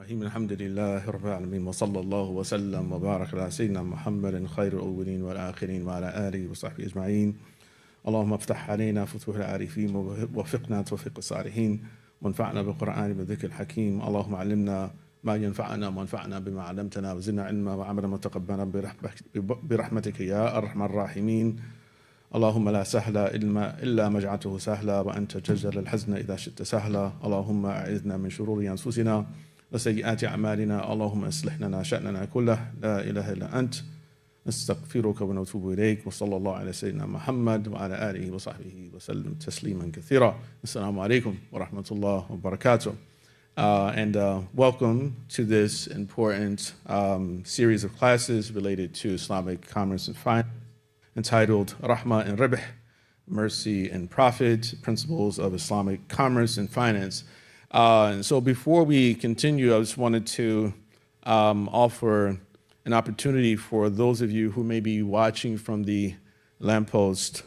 الرحيم الحمد لله رب العالمين وصلى الله وسلم وبارك على سيدنا محمد خير الأولين والآخرين وعلى آله وصحبه أجمعين. اللهم افتح علينا فتوح العارفين ووفقنا توفيق الصالحين وانفعنا بالقرآن بالذكر الحكيم. اللهم علمنا ما ينفعنا وانفعنا بما علمتنا وزدنا علما وعملا متقبلا برحمتك يا أرحم الراحمين. اللهم لا سهل إلا ما جعلته سهلا وأنت تجعل الحزن إذا شئت سهلا. اللهم أعذنا من شرور أنفسنا وسيئات أعمالنا. اللهم أصلح لنا شأننا كله لا إله إلا أنت نستغفرك ونتوب إليك. وصلى الله على سيدنا محمد وعلى آله وصحبه وسلم تسليما كثيرا. Assalamu alaikum wa rahmatullahi wa barakatuh. Welcome to this important series of classes related to Islamic commerce and finance, entitled Rahmah and Ribā, Mercy and Profit, Principles of Islamic Commerce and Finance. And so before we continue, I just wanted to offer an opportunity for those of you who may be watching from the Lamppost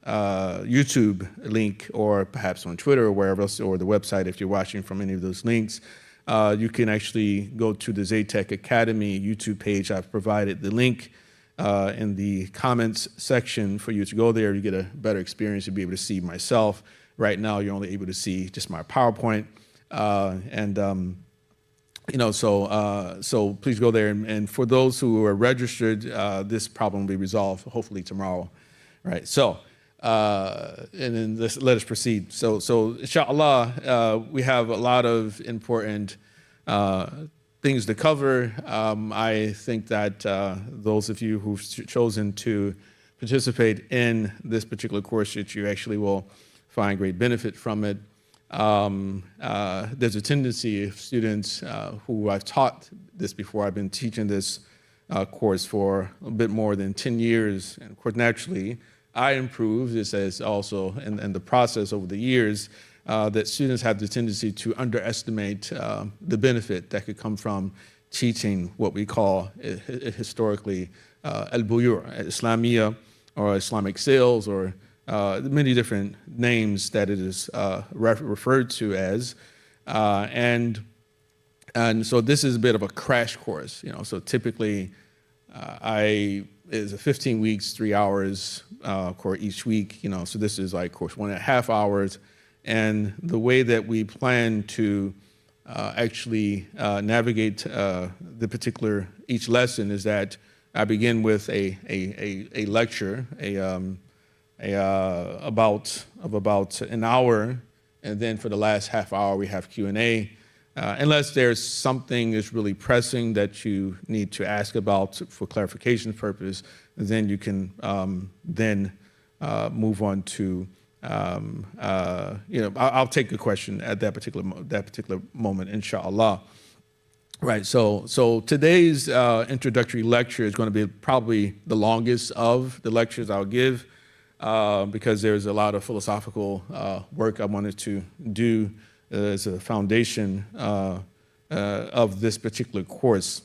YouTube link, or perhaps on Twitter or wherever else, or the website if you're watching from any of those links. You can actually go to the Zaytech Academy YouTube page. I've provided the link in the comments section for you to go there. You get a better experience to be able to see myself. Right now, you're only able to see just my PowerPoint. So please go there. And for those who are registered, this problem will be resolved hopefully tomorrow. Right. So, and then let us proceed. So inshallah, we have a lot of important things to cover. I think that those of you who've chosen to participate in this particular course, that you actually will find great benefit from it. There's a tendency of students who I've taught this before. I've been teaching this course for a bit more than 10 years. And of course, naturally, I improved this as also in the process over the years. That students have the tendency to underestimate the benefit that could come from teaching what we call historically al-buyu', Islamiyah, or Islamic sales, or many different names that it is referred to as. And so this is a bit of a crash course, so typically it's a 15 weeks, 3 hours course each week, so this is like course 1.5 hours. And the way that we plan to actually navigate the particular each lesson is that I begin with a lecture, about an hour, and then for the last half hour we have Q&A. Unless there's something that's really pressing that you need to ask about for clarification purpose, then you can then move on to I'll take a question at that particular moment, inshallah. Right. So today's introductory lecture is going to be probably the longest of the lectures I'll give, because there's a lot of philosophical work I wanted to do as a foundation of this particular course.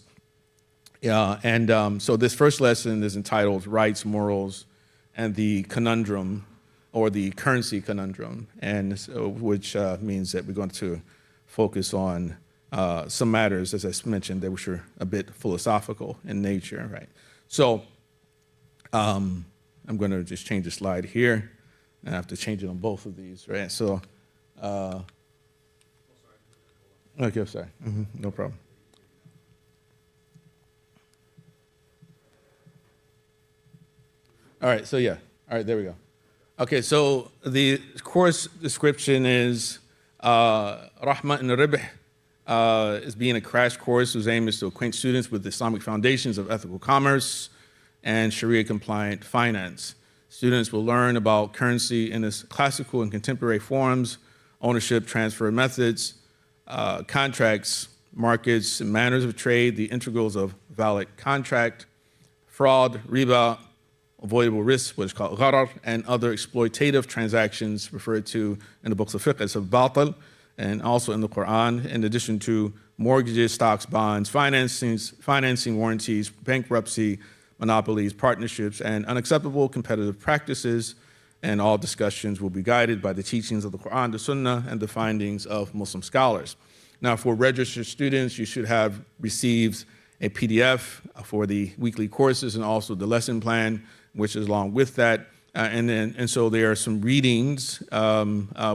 So this first lesson is entitled Rights, Morals, and the Conundrum, or the Currency Conundrum, and so, which means that we're going to focus on some matters, as I mentioned, that which are a bit philosophical in nature, right? So I'm going to just change the slide here, and I have to change it on both of these, right? So, okay, I'm sorry, no problem. All right, so yeah, all right, there we go. Okay, so the course description is Rahmah and Ribā is being a crash course whose aim is to acquaint students with the Islamic foundations of ethical commerce and Shariah-compliant finance. Students will learn about currency in its classical and contemporary forms, ownership transfer methods, contracts, markets, and manners of trade, the integrals of valid contract, fraud, ribā, avoidable risks, what is called gharar, and other exploitative transactions referred to in the books of fiqh as batil, and also in the Qur'an, in addition to mortgages, stocks, bonds, financing warranties, bankruptcy, monopolies, partnerships, and unacceptable competitive practices. And all discussions will be guided by the teachings of the Qur'an, the Sunnah, and the findings of Muslim scholars. Now, for registered students, you should have received a PDF for the weekly courses and also the lesson plan, which is along with that. And so there are some readings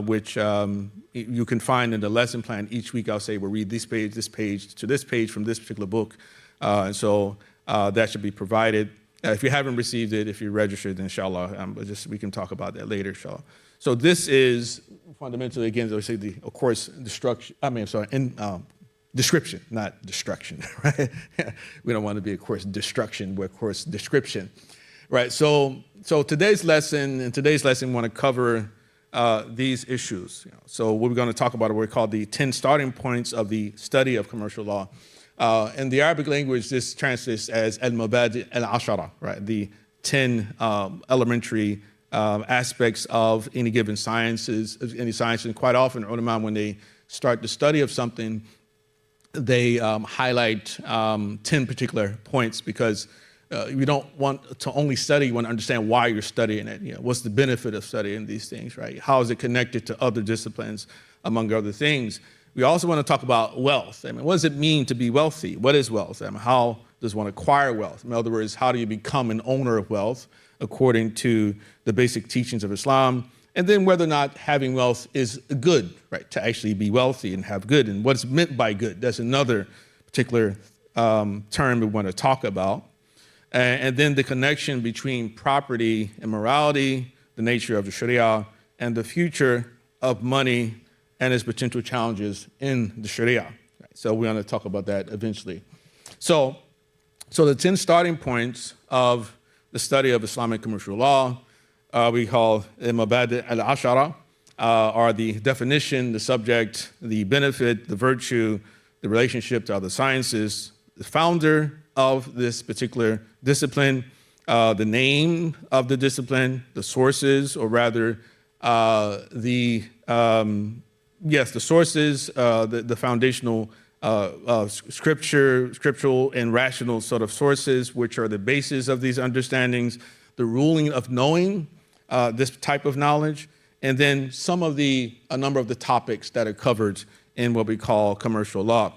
which you can find in the lesson plan. Each week I'll say we'll read this page to this page from this particular book. And so that should be provided. If you haven't received it, if you're registered, then inshallah, we can talk about that later, inshallah. So this is fundamentally, again, I say of course, description, not destruction, right? We don't want to be, of course, destruction, but of course, description, right? So today's lesson, we want to cover these issues. So what we're going to talk about are what we call the 10 starting points of the study of commercial law. In the Arabic language, this translates as al-mabadi al-ashara, right? The 10 elementary aspects of any given sciences, and quite often, ulama, when they start the study of something, they highlight 10 particular points because you don't want to only study, you want to understand why you're studying it. What's the benefit of studying these things, right? How is it connected to other disciplines, among other things? We also want to talk about wealth. What does it mean to be wealthy? What is wealth? How does one acquire wealth? In other words, how do you become an owner of wealth according to the basic teachings of Islam? And then whether or not having wealth is good, right? To actually be wealthy and have good, and what's meant by good. That's another particular term we want to talk about. And then the connection between property and morality, the nature of the Sharia, and the future of money and its potential challenges in the Sharia. So we're going to talk about that eventually. So the 10 starting points of the study of Islamic commercial law, we call al-mabadi al-ashara, are the definition, the subject, the benefit, the virtue, the relationship to other sciences, the founder of this particular discipline, the name of the discipline, the sources, or rather the sources, the foundational scriptural and rational sort of sources, which are the basis of these understandings, the ruling of knowing this type of knowledge, and then a number of the topics that are covered in what we call commercial law.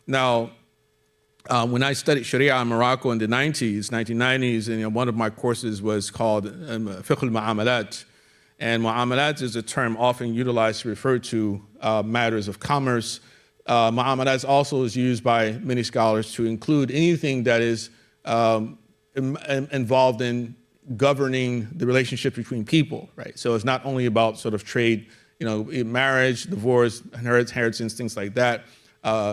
Now, when I studied Sharia in Morocco in the 1990s, and one of my courses was called Fiqh al-Mu'amalat. And mu'amalat is a term often utilized to refer to matters of commerce. Mu'amalat also is used by many scholars to include anything that is involved in governing the relationship between people, right? So it's not only about sort of trade, marriage, divorce, inheritance, things like that.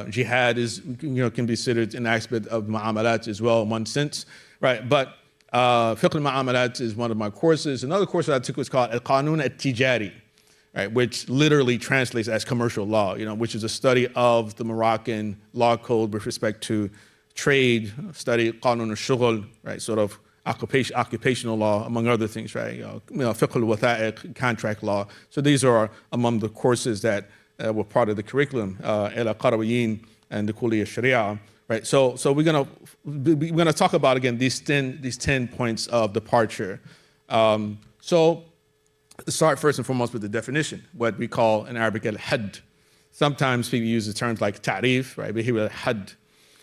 Jihad is, can be considered an aspect of mu'amalat as well in one sense, right? But Fiqh al-Mu'amalat is one of my courses. Another course that I took was called Al-Qanun al-Tijari, right, which literally translates as commercial law, which is a study of the Moroccan law code with respect to trade, study Qanun al-Shughul, right, sort of occupational law, among other things, right, Fiqh al-Watha'iq, contract law. So these are among the courses that were part of the curriculum, al-Qarawiyyin and the Kulliyah Sharia. Right, so we're gonna talk about again these 10 points of departure. So let's start first and foremost with the definition, what we call in Arabic al-hadd. Sometimes people use the terms like ta'rif, right? But here al-hadd.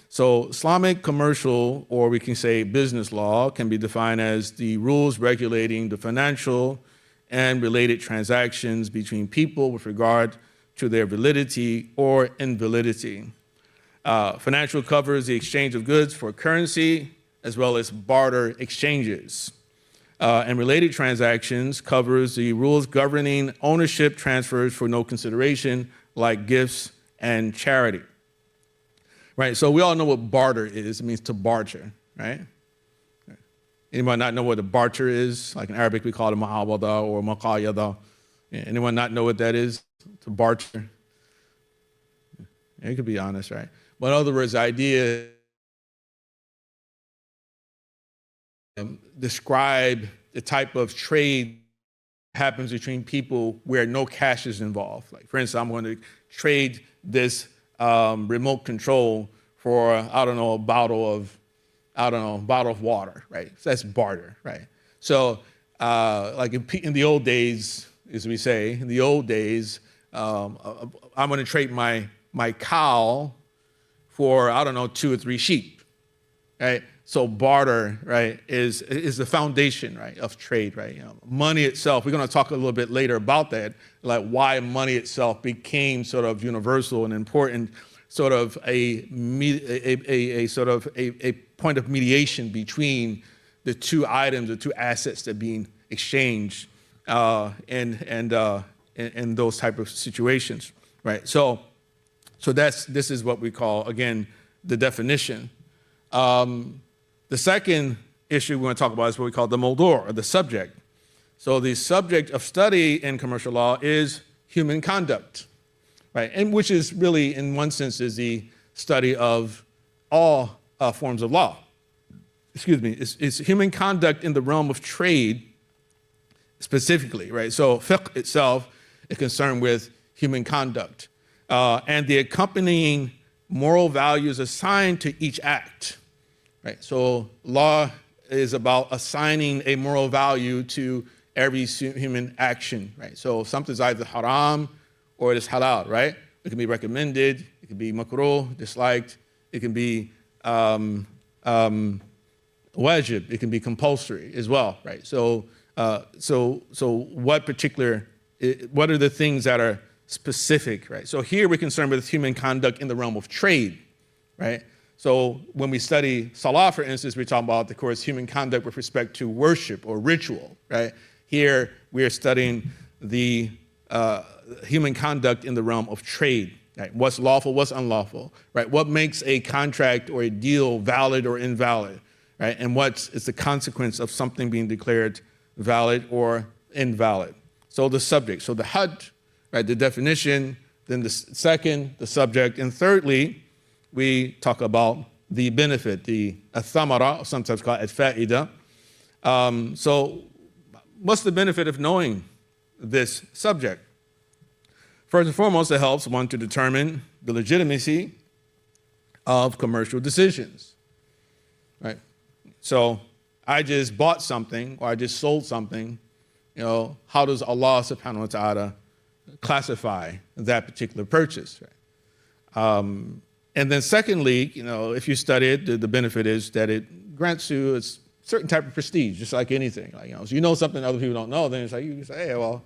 So Islamic commercial, or we can say business law, can be defined as the rules regulating the financial and related transactions between people with regard to their validity or invalidity. Financial covers the exchange of goods for currency, as well as barter exchanges. And related transactions covers the rules governing ownership transfers for no consideration, like gifts and charity. Right, so we all know what barter is. It means to barter, right? Anyone not know what a barter is? Like in Arabic, we call it mu'awada or maqayada. Anyone not know what that is? To barter? You could be honest, right? But in other words, the idea describe the type of trade happens between people where no cash is involved. Like, for instance, I'm going to trade this remote control for, a bottle of water, right? So that's barter, right? So, like in the old days, as we say, I'm going to trade my my cow for, I don't know, 2 or 3 sheep, right? So barter, right, is the foundation, right, of trade, right? Money itself, we're going to talk a little bit later about that, like why money itself became sort of universal and important, sort of a point of mediation between the 2 items, the 2 assets that are being exchanged, and those type of situations, right? So this is what we call, again, the definition. The second issue we're going to talk about is what we call the mawdu', or the subject. So the subject of study in commercial law is human conduct, right? And which is really, in one sense, is the study of all forms of law. Excuse me, it's human conduct in the realm of trade specifically, right? So fiqh itself is concerned with human conduct and the accompanying moral values assigned to each act. Right, so law is about assigning a moral value to every human action, right? So something's either haram or it is halal, right? It can be recommended, it can be makruh, disliked, it can be wajib, it can be compulsory as well, right? So what are the things that are specific, right? So here we're concerned with human conduct in the realm of trade, right? So when we study salah, for instance, we're talking about, of course, human conduct with respect to worship or ritual, right? Here we are studying the human conduct in the realm of trade, right? What's lawful, what's unlawful, right? What makes a contract or a deal valid or invalid, right? And what is the consequence of something being declared valid or invalid? So the subject, so the had, right? The definition, then the second, the subject, and thirdly, we talk about the benefit, the athamara, sometimes called al-fa'ida. So what's the benefit of knowing this subject? First and foremost, it helps one to determine the legitimacy of commercial decisions, right? So I just bought something or I just sold something, how does Allah subhanahu wa ta'ala classify that particular purchase, right? And then secondly, if you study it, the benefit is that it grants you a certain type of prestige, just like anything. Like, so something other people don't know, then it's like you say, hey, well,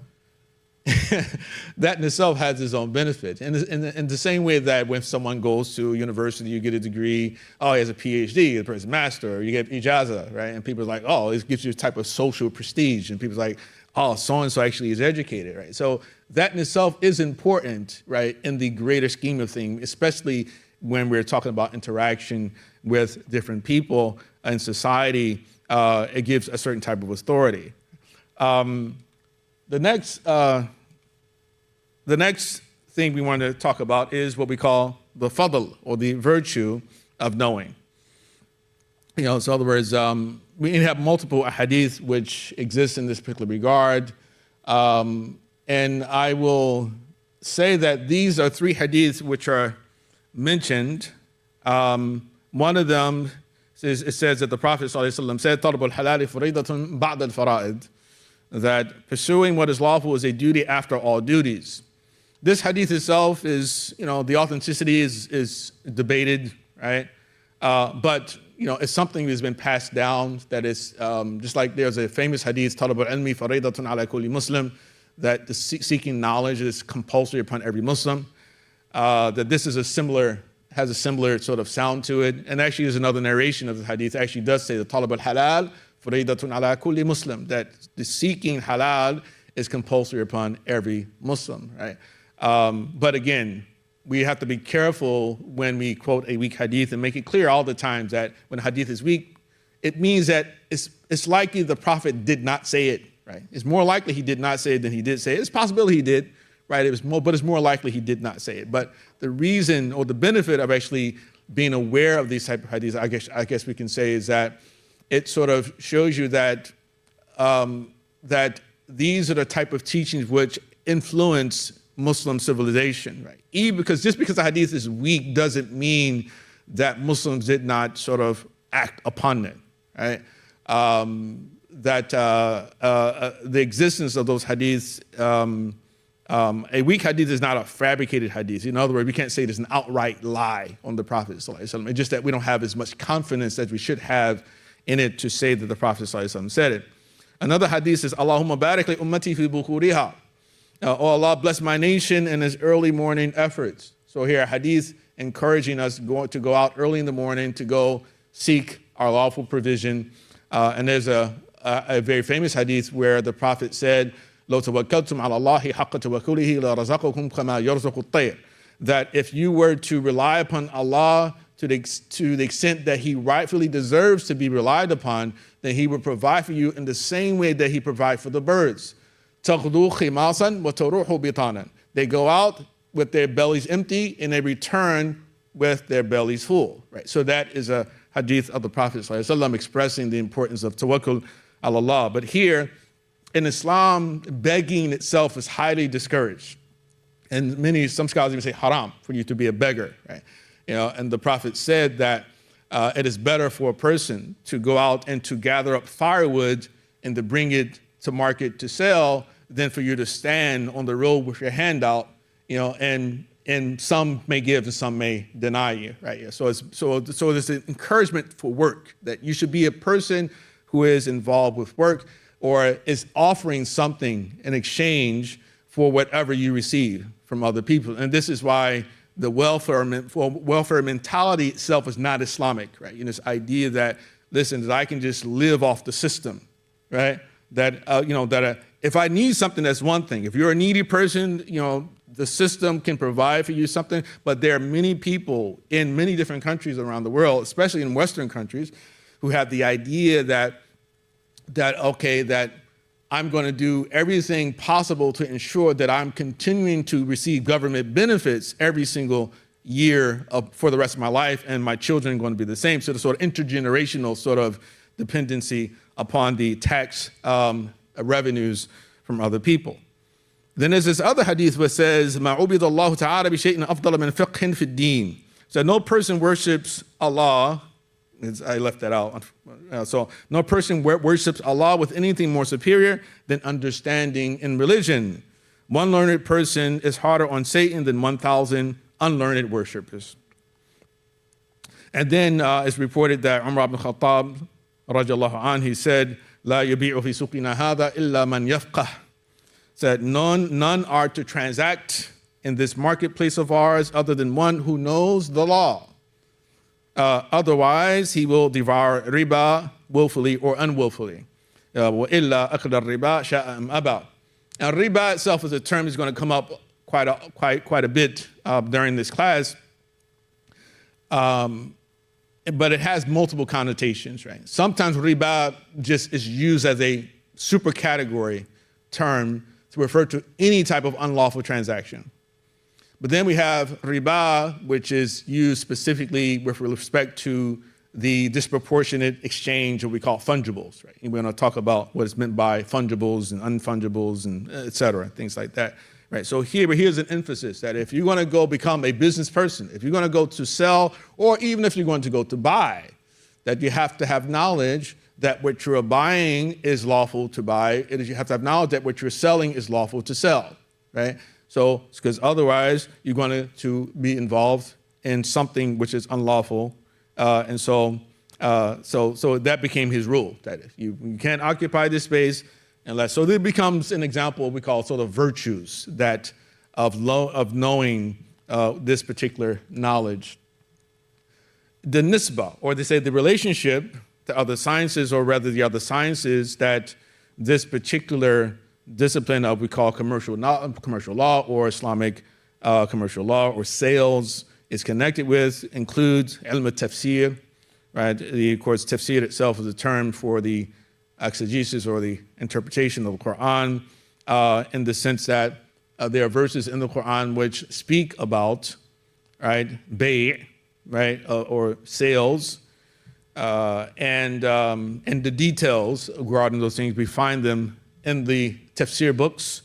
that in itself has its own benefit. And in the same way that when someone goes to university, you get a degree, oh, he has a PhD, the person's master, or you get ijazah, right? And people are like, oh, it gives you a type of social prestige. And people are like, oh, so-and-so actually is educated, right? So that in itself is important, right, in the greater scheme of things, especially when we're talking about interaction with different people in society. It gives a certain type of authority. The next thing we want to talk about is what we call the fadl, or the virtue of knowing. So in other words, we have multiple hadith which exist in this particular regard. And I will say that these are 3 hadiths which are mentioned. One of them, it says that the Prophet ﷺ said, طَلَبُ الْحَلَالِ فَرِيضَةٌ بَعْدَ الْفَرَائِضِ, that pursuing what is lawful is a duty after all duties. This hadith itself is, the authenticity is debated, right? But, it's something that's been passed down that is, just like there's a famous hadith, طَلَبُ الْعِلْمِ فَرِيضَةٌ عَلَى كُلِّ Muslim, that the seeking knowledge is compulsory upon every Muslim. That this is has a similar sort of sound to it. And actually there's another narration of the hadith actually does say that talab al-halal faridatun ala kulli Muslim, that the seeking halal is compulsory upon every Muslim, right? But again, we have to be careful when we quote a weak hadith and make it clear all the times that when a hadith is weak, it means that it's likely the Prophet did not say it, right? It's more likely he did not say it than he did say it. It's possible he did, right? But it's more likely he did not say it. But the reason or the benefit of actually being aware of these type of hadiths, I guess we can say, is that it sort of shows you that that these are the type of teachings which influence Muslim civilization, right? Just because the hadith is weak doesn't mean that Muslims did not sort of act upon it, right? The existence of those hadiths A weak hadith is not a fabricated hadith. In other words, we can't say there's an outright lie on the Prophet ﷺ. It's just that we don't have as much confidence as we should have in it to say that the Prophet ﷺ said it. Another hadith is, Allahumma barik li ummati fi bukuriha. Oh Allah, bless my nation in its early morning efforts. So here, a hadith encouraging us to go out early in the morning to go seek our lawful provision. And there's a very famous hadith where the Prophet said, لو توكلتم على الله حق توكله لرزقكم كما يرزق الطير. That if you were to rely upon Allah to the extent that He rightfully deserves to be relied upon, then He would provide for you in the same way that He provides for the birds. تغدو خماصا وتروح بطانا. They go out with their bellies empty and they return with their bellies full. Right. So that is a hadith of the Prophet ﷺ expressing the importance of tawakkul ala Allah. But here, in Islam, begging itself is highly discouraged. And some scholars even say haram for you to be a beggar, right? And the Prophet said that it is better for a person to go out and to gather up firewood and to bring it to market to sell than for you to stand on the road with your hand out, and some may give and some may deny you, right? Yeah. So there's an encouragement for work, that you should be a person who is involved with work, or is offering something in exchange for whatever you receive from other people. And this is why the welfare mentality itself is not Islamic, right? This idea that, listen, that I can just live off the system, right? That, if I need something, that's one thing. If you're a needy person, the system can provide for you something, but there are many people in many different countries around the world, especially in Western countries, who have the idea that I'm going to do everything possible to ensure that I'm continuing to receive government benefits every single year for the rest of my life, and my children are going to be the same. So the sort of intergenerational sort of dependency upon the tax revenues from other people. Then there's this other hadith where it says, مَا عُبِدَ اللَّهُ تَعَالَى بِشَيْءٍ أَفْضَلَ مِنْ فِقْهٍ فِي الدِّينِ. So no person worships Allah. I left that out. So no person worships Allah with anything more superior than understanding in religion. One learned person is harder on Satan than 1,000 unlearned worshippers. And then it's reported that Umar ibn Khattab, radiallahu anhu, he said, لا يبيع في سوقنا هذا إلا من يفقه. Said none are to transact in this marketplace of ours other than one who knows the law. Otherwise, he will devour ribā willfully or unwillfully. وَإِلَّا أَخْذَ الرِّبَا شَاءَ أَمْ أَبَى. And ribā itself is a term that's going to come up quite a bit during this class. But it has multiple connotations, right? Sometimes ribā just is used as a super category term to refer to any type of unlawful transaction. But then we have ribā, which is used specifically with respect to the disproportionate exchange of what we call fungibles, right? And we're going to talk about what is meant by fungibles and unfungibles and et cetera, things like that, right? So here's an emphasis that if you're going to go become a business person, if you're going to go to sell, or even if you're going to go to buy, that you have to have knowledge that what you're buying is lawful to buy. You have to have knowledge that what you're selling is lawful to sell, right? So, because otherwise you're going to be involved in something which is unlawful, and so that became his rule, that if you can't occupy this space unless. So it becomes an example we call sort of virtues that of knowing this particular knowledge. The nisbah, or they say the relationship to other sciences, or rather the other sciences that this particular discipline of we call commercial law or Islamic commercial law or sales is connected with includes ilm al-tafsir, right? Of course, tafsir itself is a term for the exegesis or the interpretation of the Qur'an, in the sense that there are verses in the Qur'an which speak about, right, bay', right, or sales, and the details regarding those things, we find them in the tafsir books,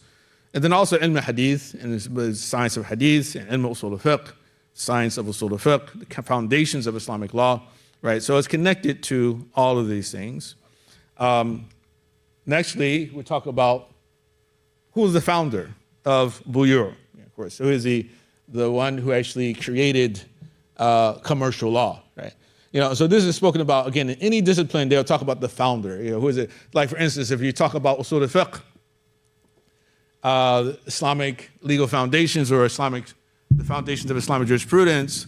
and then also ilm al-hadith, and the science of hadith, and ilm usul al-fiqh, science of usul al-fiqh, the foundations of Islamic law, right? So it's connected to all of these things. Nextly, we'll talk about who's the founder of buyur, of course, who is the one who actually created commercial law, right? So this is spoken about, again, in any discipline, they'll talk about the founder. Who is it? Like, for instance, if you talk about usul al-fiqh, Islamic legal foundations or the foundations of Islamic jurisprudence,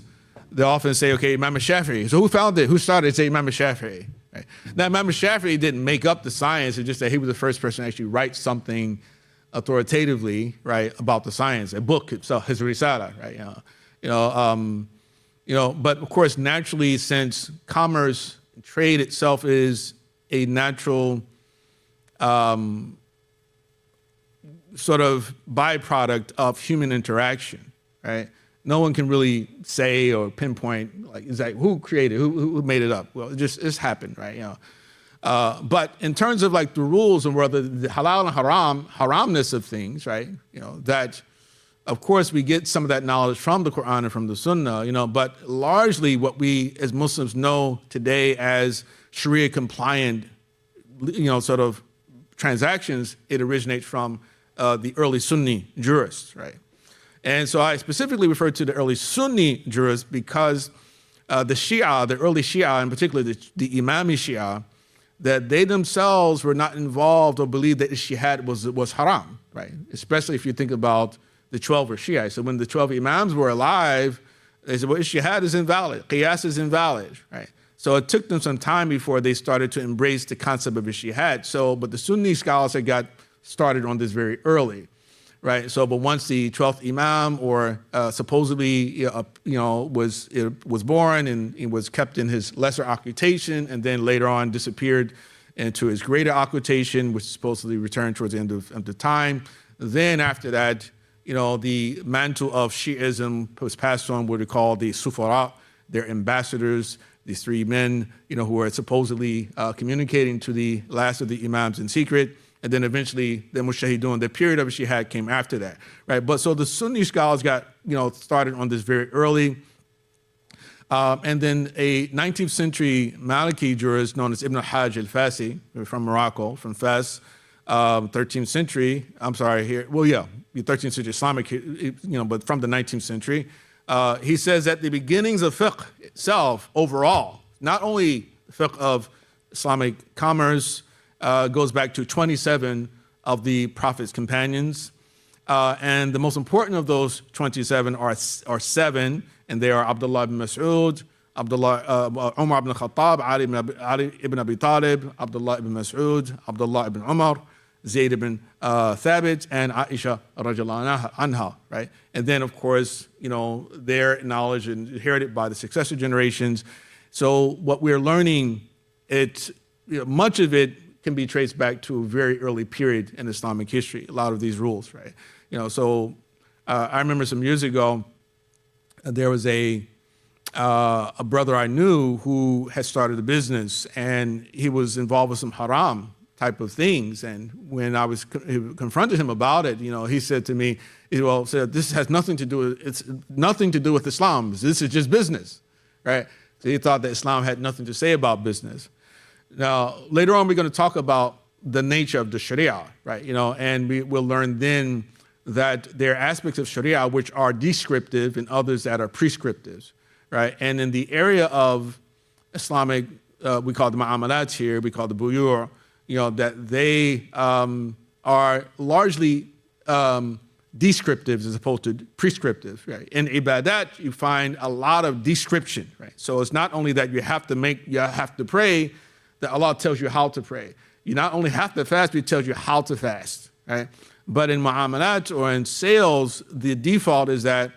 they often say, okay, Imam al-Shafi'i. So who founded it? Who started it? Say Imam al-Shafi'i. Right? Now, Imam al-Shafi'i didn't make up the science. It's just that he was the first person to actually write something authoritatively, right, about the science, a book itself, his risala, right? But of course, naturally, since commerce, trade itself is a natural sort of byproduct of human interaction, right? No one can really say or pinpoint, like, is that who created, who made it up? Well, it's happened, right? But in terms of like the rules and whether the halal and haramness of things, right? That, of course, we get some of that knowledge from the Qur'an and from the Sunnah, but largely what we as Muslims know today as Sharia-compliant, sort of transactions, it originates from the early Sunni jurists, right? And so I specifically refer to the early Sunni jurists because the Shia, the early Shia, in particular the Imami Shia, that they themselves were not involved or believed that ijtihad was haram, right? Especially if you think about the 12 were Shia. So when the 12 Imams were alive, they said, well, ijtihad is invalid, qiyas is invalid, right? So it took them some time before they started to embrace the concept of ijtihad. But the Sunni scholars had got started on this very early, right? So, but once the 12th Imam, or supposedly, was born and it was kept in his lesser occultation, and then later on disappeared into his greater occultation, which supposedly returned towards the end of the time. Then after that, the mantle of Shi'ism was passed on what we call the Sufara, their ambassadors, these three men, who were supposedly communicating to the last of the Imams in secret. And then eventually, the Mujtahidun, the period of Jihad came after that, right? But so the Sunni scholars got, started on this very early. And then a 19th century Maliki jurist known as Ibn al-Hajj al-Fasi from Morocco, from Fes, 13th century, the 13th century Islamic, but from the 19th century. He says that the beginnings of fiqh itself, overall, not only fiqh of Islamic commerce, goes back to 27 of the Prophet's companions. And the most important of those 27 are seven, and they are Abdullah bin Mas'ud, Umar ibn Khattab, Ali ibn Abi Talib, Abdullah ibn Mas'ud, Abdullah ibn Umar, Zayd ibn Thabit, and Aisha radiallahu anha, right? And then, of course, their knowledge inherited by the successor generations. So what we're learning, much of it can be traced back to a very early period in Islamic history, a lot of these rules, right? I remember some years ago, there was a brother I knew who had started a business, and he was involved with some haram type of things. And when I confronted him about it, he said to me, this has nothing to do with Islam. This is just business, right? So he thought that Islam had nothing to say about business. Now, later on, we're going to talk about the nature of the Sharia, right? And we'll learn then that there are aspects of Sharia which are descriptive and others that are prescriptive, right? And in the area of Islamic, we call the mu'amalat here, we call the buyur, that they are largely descriptive as opposed to prescriptive, right? In ibadat, you find a lot of description, right? So it's not only that you have to pray, that Allah tells you how to pray. You not only have to fast, but He tells you how to fast, right? But in mu'amalat or in sales, the default is that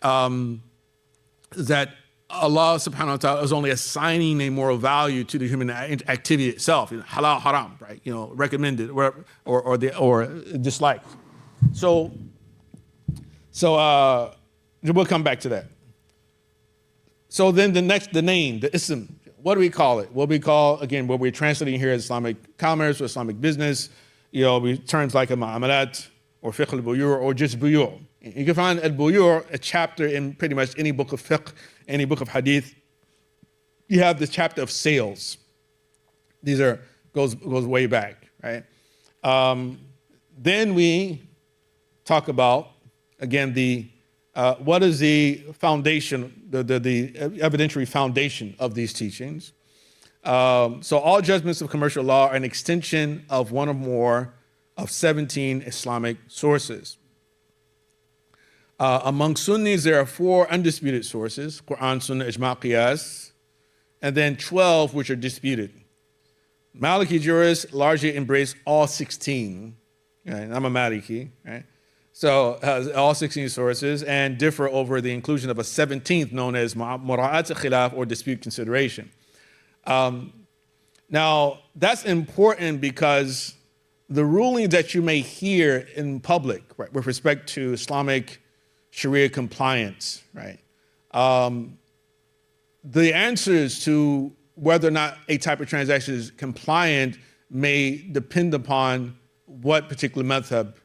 that Allah subhanahu wa ta'ala is only assigning a moral value to the human activity itself, halal, haram, right? Recommended or disliked. So we'll come back to that. So then the name, the ism, what do we call it? What we're translating here as Islamic commerce or Islamic business, terms like a mu'amalat or fiqh al-buyur or just buyur. You can find al-buyur a chapter in pretty much any book of fiqh, any book of hadith. You have the chapter of sales. These goes way back, right? Then we talk about, again, what is the foundation, the evidentiary foundation of these teachings. So all judgments of commercial law are an extension of one or more of 17 Islamic sources. Among Sunnis, there are 4 undisputed sources: Qur'an, Sunnah, Ijma', Qiyas, and then 12 which are disputed. Maliki jurists largely embrace all 16. Right? I'm a Maliki, right? So all 16 sources, and differ over the inclusion of a 17th known as mura'at khilaf, or dispute consideration. Now, that's important because the ruling that you may hear in public, right, with respect to Islamic Sharia compliance, right? The answers to whether or not a type of transaction is compliant may depend upon what particular madhab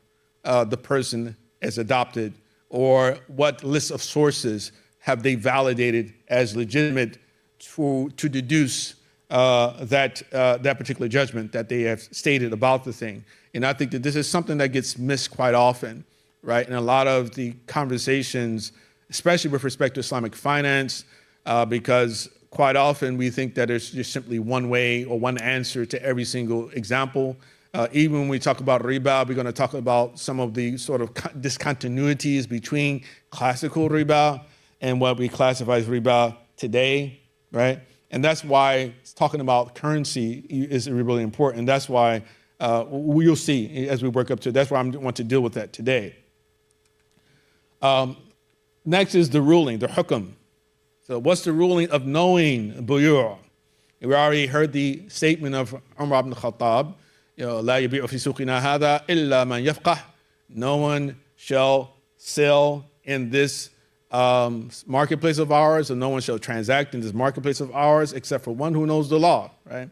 the person has adopted, or what list of sources have they validated as legitimate to deduce that particular judgment that they have stated about the thing. And I think that this is something that gets missed quite often, right? In a lot of the conversations, especially with respect to Islamic finance, because quite often we think that there's just simply one way or one answer to every single example. Even when we talk about ribā, we're going to talk about some of the sort of discontinuities between classical ribā and what we classify as ribā today, right? And that's why talking about currency is really important. That's why we'll see as we work up to it. That's why I want to deal with that today. Next is the ruling, the hukm. So what's the ruling of knowing buyu'? We already heard the statement of Umar ibn Khattab, لا يبيع في سوقنا هذا إلا من يفقه. No one shall sell in this marketplace of ours, and no one shall transact in this marketplace of ours except for one who knows the law, right?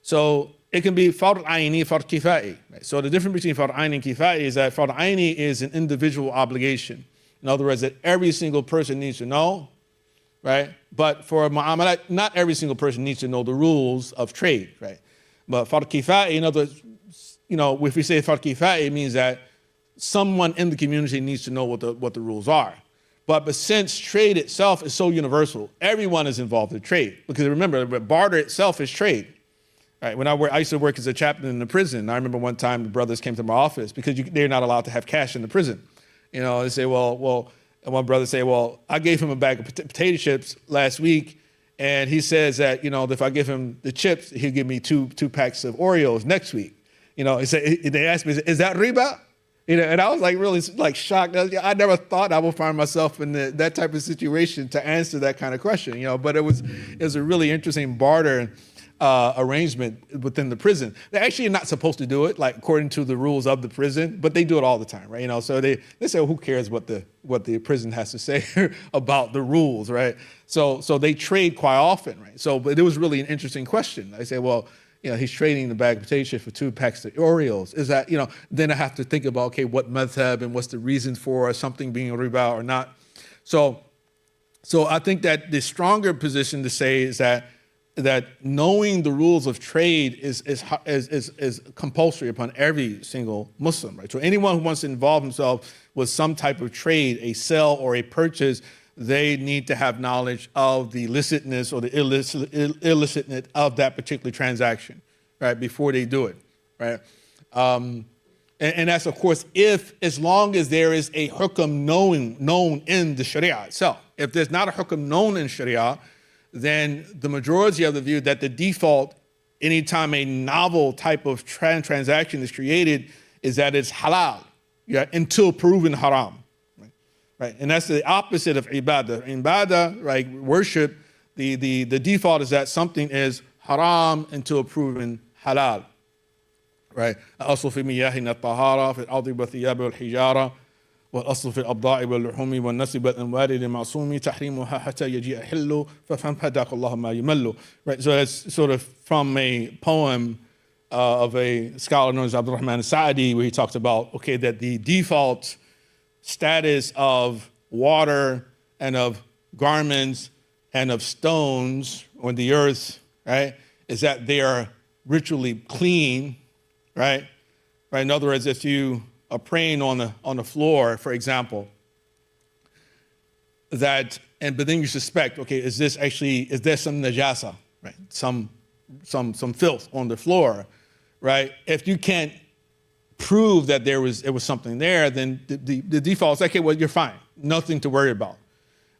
So it can be fard ayni, fard kifai. Right? So the difference between fard ayni and kifai is that fard ayni is an individual obligation. In other words, that every single person needs to know, right? But for mu'amalat, not every single person needs to know the rules of trade, right? But fard kifai, in other words, if we say fard kifai, it means that someone in the community needs to know what the rules are. But since trade itself is so universal, everyone is involved in trade. Because remember, barter itself is trade. Right? When I used to work as a chaplain in the prison. I remember one time the brothers came to my office because they're not allowed to have cash in the prison. They say, well, and one brother say, well, I gave him a bag of potato chips last week, and he says that, if I give him the chips, he'll give me two packs of Oreos next week. They asked me, is that ribā? And I was really shocked. I never thought I would find myself in that type of situation to answer that kind of question, but it was a really interesting barter arrangement within the prison. They actually are not supposed to do it, according to the rules of the prison, but they do it all the time, right? So they say, well, who cares what the prison has to say about the rules, right? So they trade quite often, right? But it was really an interesting question. I say, well, he's trading the bag of potato chips for 2 packs of Oreos. Is that, then I have to think about, okay, what madhab and what's the reason for something being ribā or not. So I think that the stronger position to say is that knowing the rules of trade is compulsory upon every single Muslim, right? So anyone who wants to involve himself with some type of trade, a sale or a purchase, they need to have knowledge of the licitness or the illicitness of that particular transaction, right, before they do it, right? And that's, of course, as long as there is a hukm known in the Sharia itself. If there's not a hukm known in Sharia, then the majority of the view that the default, anytime a novel type of transaction is created, is that it's halal, until proven haram. Right? And that's the opposite of ibadah. In ibadah, right, worship, the default is that something is haram until proven halal. Right? الأصل في مياهنا الطهارة في الأرض والثياب والحجارة والأصل في الأبضاع واللحوم والنسب والأموال للمعصوم تحريمها حتى يجيء حل ففهم هداك الله ما يمل. Right? So that's sort of from a poem of a scholar known as Abdullah bin Hamid Ali, where he talks about, okay, that the default status of water and of garments and of stones on the earth, right, is that they are ritually clean, right? In other words, if you praying on the floor, for example, but then you suspect, okay, is there some najasa, right? Some filth on the floor, right? If you can't prove that it was something there, then the default is, okay, well, you're fine, nothing to worry about.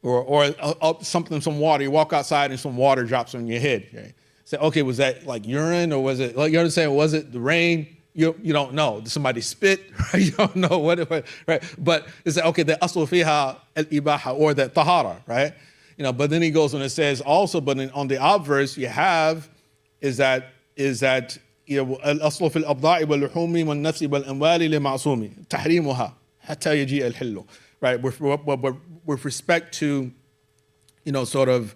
Or some water, you walk outside and some water drops on your head. Okay? Say, okay, was that like urine, or was it, like you understand, was it the rain? You don't know. Did somebody spit? Right? You don't know what it was, right? But it's like, okay, the aslu fiha al-ibaha, or the tahara, right? But then he goes on and says also, but on the obverse you have is that al-aslu fil abda'i wal luhumi wal nafsi wal amwali li ma'sumi tahrimuha hatta yaji al-hillu, right? With respect to, sort of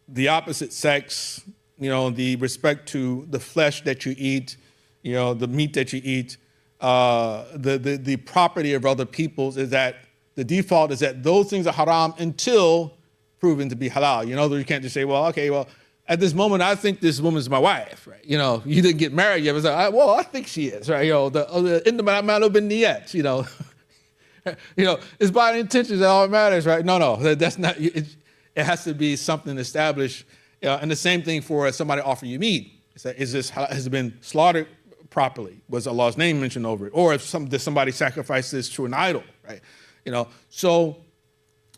the opposite sex, the respect to the flesh that you eat, the meat that you eat, the property of other peoples, is that the default is that those things are haram until proven to be halal. You can't just say, well, okay, well, at this moment, I think this woman's my wife, right? You didn't get married yet, but like, well, I think she is, right? The innamal bin niyat, it's by the intentions that all matters, right? No, that's not. It has to be something established. And the same thing for somebody offering you meat. Has it been slaughtered properly? Was Allah's name mentioned over it? Or did somebody sacrifice this to an idol, right? So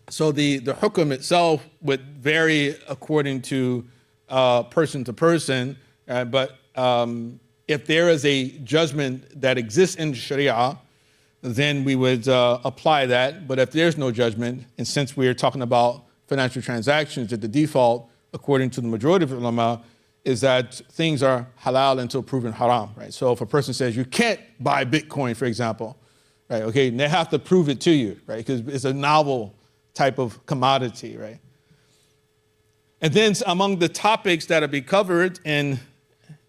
the hukum itself would vary according to person to person. But if there is a judgment that exists in Sharia, then we would apply that. But if there's no judgment, and since we're talking about financial transactions, that the default, according to the majority of ulama, is that things are halal until proven haram, right? So if a person says you can't buy Bitcoin, for example, right? Okay, and they have to prove it to you, right? Because it's a novel type of commodity, right? And then among the topics that will be covered in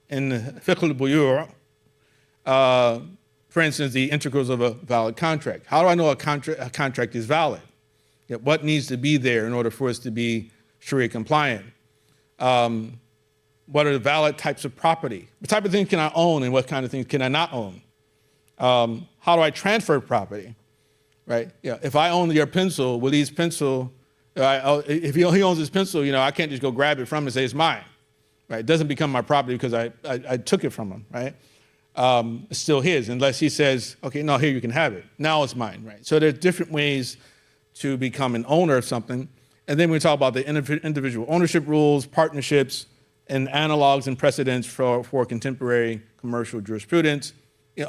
fiqh al-buyu', for instance, the integrals of a valid contract. How do I know a contract is valid? What needs to be there in order for us to be Sharia compliant? What are the valid types of property? What type of things can I own and what kind of things can I not own? How do I transfer property, right? If I own your pencil, Walid's pencil, if he owns his pencil, I can't just go grab it from him and say it's mine, right? It doesn't become my property because I took it from him, right? It's still his, unless he says, okay, no, here you can have it. Now it's mine, right? So there's different ways to become an owner of something. And then we talk about the individual ownership rules, partnerships, and analogs and precedents for contemporary commercial jurisprudence,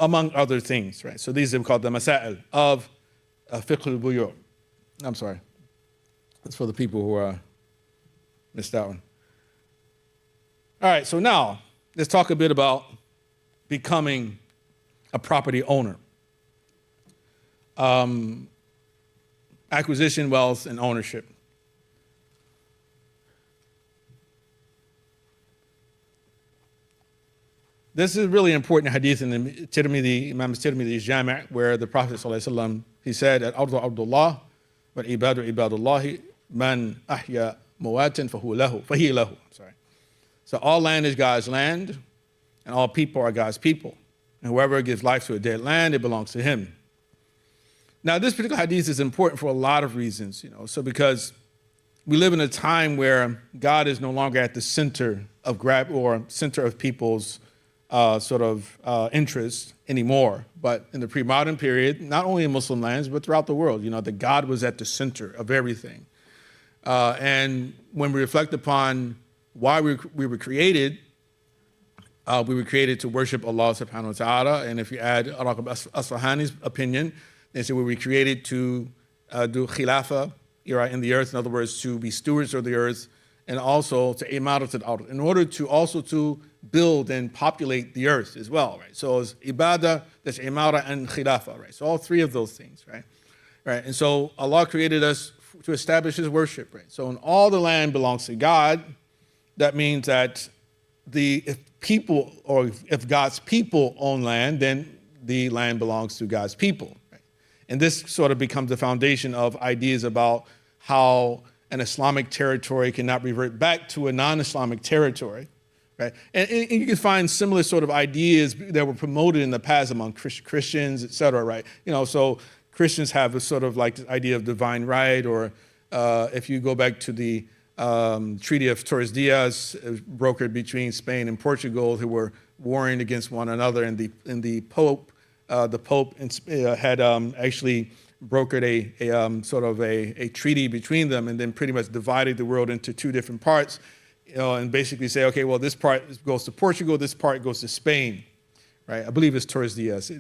among other things, right? So these are called the masail of fiqh al-buyu'. I'm sorry. That's for the people who missed that one. All right, so now let's talk a bit about becoming a property owner. Acquisition, wealth, and ownership. This is really important hadith in the Imam Tirmidhi's Jami', where the Prophet ﷺ, he said, Al-ardu Abdullah, wal ibadu ibadullahi, man ahya muwatin fahiya lahu. So all land is God's land, and all people are God's people. And whoever gives life to a dead land, it belongs to him. Now, this particular hadith is important for a lot of reasons, So because we live in a time where God is no longer at the center of people's interest anymore. But in the pre-modern period, not only in Muslim lands, but throughout the world, that God was at the center of everything. And when we reflect upon why we were created to worship Allah subhanahu wa ta'ala. And if you add Araqib Asfahani's opinion, they say we were created to do khilafah in the earth, in other words, to be stewards of the earth, and also to imarat al-ard, in order to also to build and populate the earth as well, right? So it's ibadah, that's imara, and khilafah, right? So all three of those things, right? And so Allah created us to establish his worship, right? So when all the land belongs to God, that means that if God's people own land, then the land belongs to God's people, right? And this sort of becomes the foundation of ideas about how an Islamic territory cannot revert back to a non-Islamic territory, right? And you can find similar sort of ideas that were promoted in the past among Christians, et cetera, right? So Christians have a sort of like this idea of divine right, or if you go back to the Treaty of Torres brokered between Spain and Portugal, who were warring against one another, and the Pope had actually brokered a sort of a treaty between them, and then pretty much divided the world into two different parts, and basically say, okay, well, this part goes to Portugal, this part goes to Spain, right? I believe it's Torres Diaz.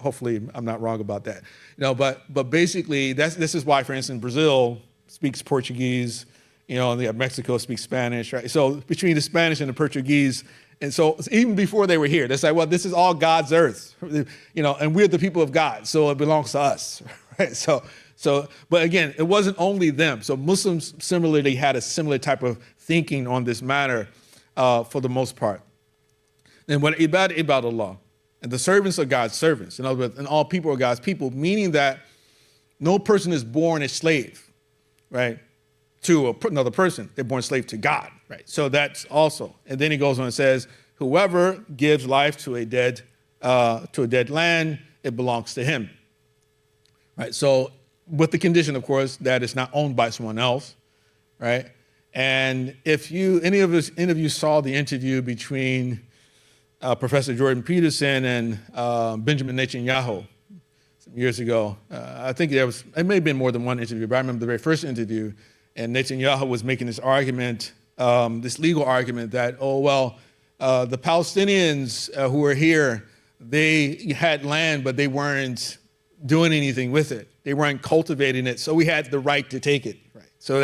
Hopefully I'm not wrong about that. But basically this is why, for instance, Brazil speaks Portuguese, and they have Mexico speaks Spanish, right? So between the Spanish and the Portuguese, and so even before they were here, they say, well, this is all God's earth, and we're the people of God, so it belongs to us, right? So, but again, it wasn't only them. So Muslims similarly had a similar type of thinking on this matter for the most part. And when ibad Allah, and the servants are God's servants, in other words, and all people are God's people, meaning that no person is born a slave, right, to another person. They're born slave to God, right? So that's also, and then he goes on and says, whoever gives life to a dead land, it belongs to him, right? So with the condition, of course, that it's not owned by someone else, right? And if any of you saw the interview between Professor Jordan Peterson and Benjamin Netanyahu some years ago, I think it may have been more than one interview, but I remember the very first interview, and Netanyahu was making this argument, this legal argument that, the Palestinians who were here, they had land, but they weren't doing anything with it. They weren't cultivating it, so we had the right to take it. Right. So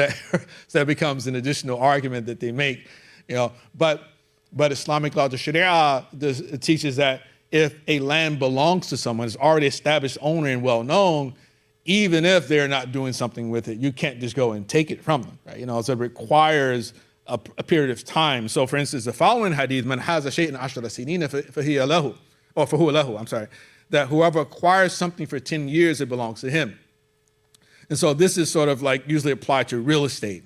that becomes an additional argument that they make. But Islamic law, the Sharia, teaches that if a land belongs to someone, it's already established owner and well known, even if they're not doing something with it, you can't just go and take it from them, right? So it requires a period of time. So for instance, the following hadith, man haza shay'an ashara sinina fahiya lahu, or fahuwa lahu, I'm sorry, that whoever acquires something for 10 years, it belongs to him. And so this is sort of like usually applied to real estate.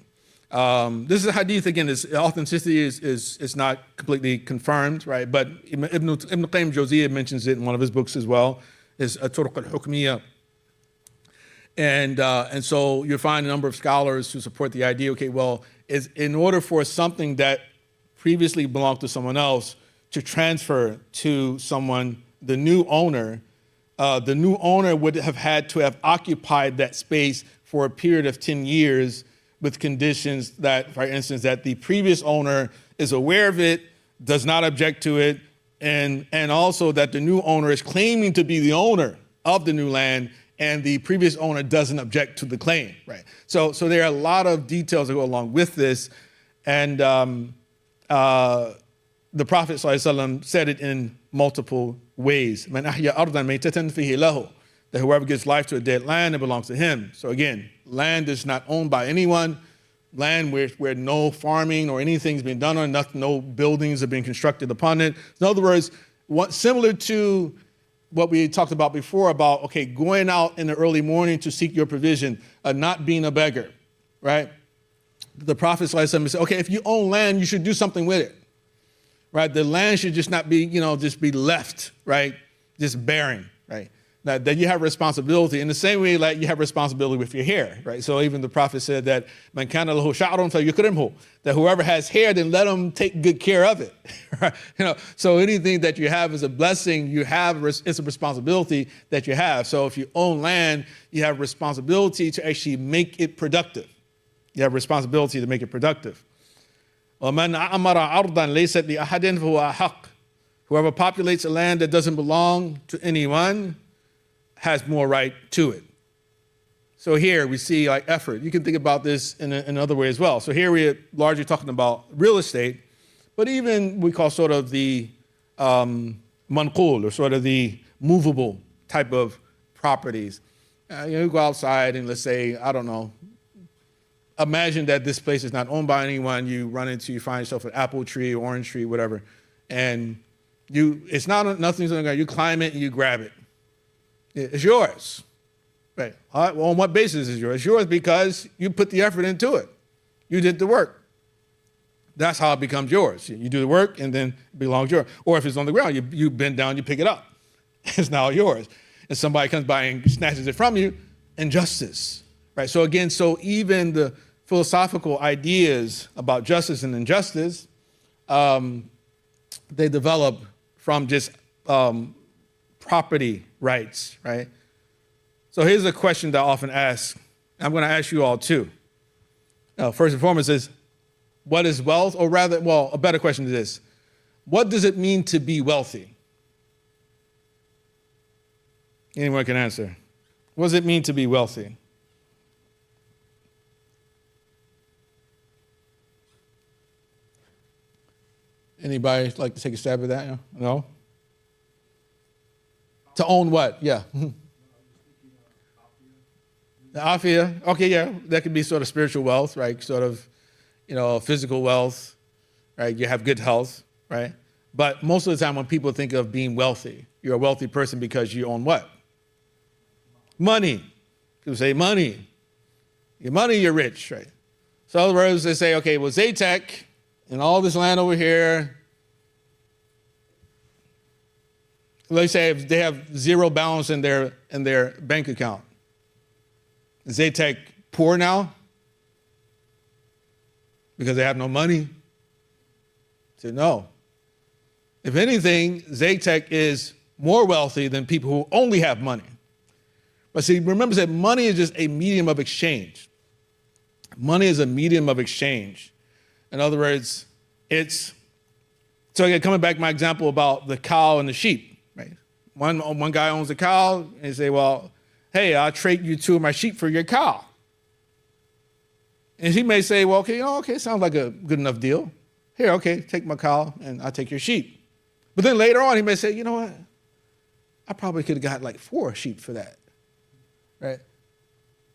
This is a hadith, again, its authenticity is not completely confirmed, right? But Ibn Qayyim Jawziyya mentions it in one of his books as well, his Turuq al-Hukmiyya. And so you'll find a number of scholars who support the idea, okay, well, is in order for something that previously belonged to someone else to transfer to someone, the new owner would have had to have occupied that space for a period of 10 years with conditions that, for instance, that the previous owner is aware of it, does not object to it, and also that the new owner is claiming to be the owner of the new land, and the previous owner doesn't object to the claim, right? So there are a lot of details that go along with this, and the Prophet ﷺ said it in multiple ways. Man ahya ardan maytatan fihi lahu, that whoever gives life to a dead land, it belongs to him. So again, land is not owned by anyone. Land where no farming or anything's been done on, no buildings are being constructed upon it. In other words, similar to what we talked about before about, okay, going out in the early morning to seek your provision, not being a beggar, right? The Prophet ﷺ said, okay, if you own land, you should do something with it, right? The land should just not be, just be left, right? Just barren, right? That you have responsibility in the same way like you have responsibility with your hair, right? So even the Prophet said that man kana lahu sha'run falyukrimhu, that whoever has hair, then let them take good care of it, right? So anything that you have is a blessing. It's a responsibility that you have. So if you own land, you have responsibility to actually make it productive. You have responsibility to make it productive. وَمَنْ أَمَرَ عَرْضًا لَيْسَتْ لِأَحَدٍ فَهُوَ أَحَقٌّ. Whoever populates a land that doesn't belong to anyone has more right to it. So here we see like effort. You can think about this in another way as well. So here we're largely talking about real estate, but even we call sort of the manqul, or sort of the movable type of properties. You go outside and let's say, I don't know, imagine that this place is not owned by anyone. You find yourself an apple tree, orange tree, whatever, and it's not nothing's on the ground. You climb it and you grab it. It's yours, right? All right, well, on what basis is it yours? It's yours because you put the effort into it. You did the work. That's how it becomes yours. You do the work and then it belongs yours. Or if it's on the ground, you bend down, you pick it up. It's now yours. And somebody comes by and snatches it from you, injustice, right? So again, so even the philosophical ideas about justice and injustice, they develop from just property rights, right? So here's a question that I often ask. I'm going to ask you all too. First and foremost is, what is wealth? Or rather, well, a better question is this. What does it mean to be wealthy? Anyone can answer. What does it mean to be wealthy? Anybody like to take a stab at that? No? To own what? Yeah. The afia. Okay, yeah. That could be sort of spiritual wealth, right? Sort of, physical wealth, right? You have good health, right? But most of the time when people think of being wealthy, you're a wealthy person because you own what? Money. People say money. Your money, you're rich, right? So in other words, they say, okay, well, Zaytech and all this land over here, let's say if they have zero balance in their bank account. Is Zaytech poor now? Because they have no money? So no. If anything, Zaytech is more wealthy than people who only have money. But see, remember that money is just a medium of exchange. Money is a medium of exchange. In other words, so again, coming back to my example about the cow and the sheep, right? One guy owns a cow, and he say, well, hey, I'll trade you 2 of my sheep for your cow. And he may say, well, okay, sounds like a good enough deal. Here, okay, take my cow, and I'll take your sheep. But then later on, he may say, you know what? I probably could have got like 4 sheep for that, right?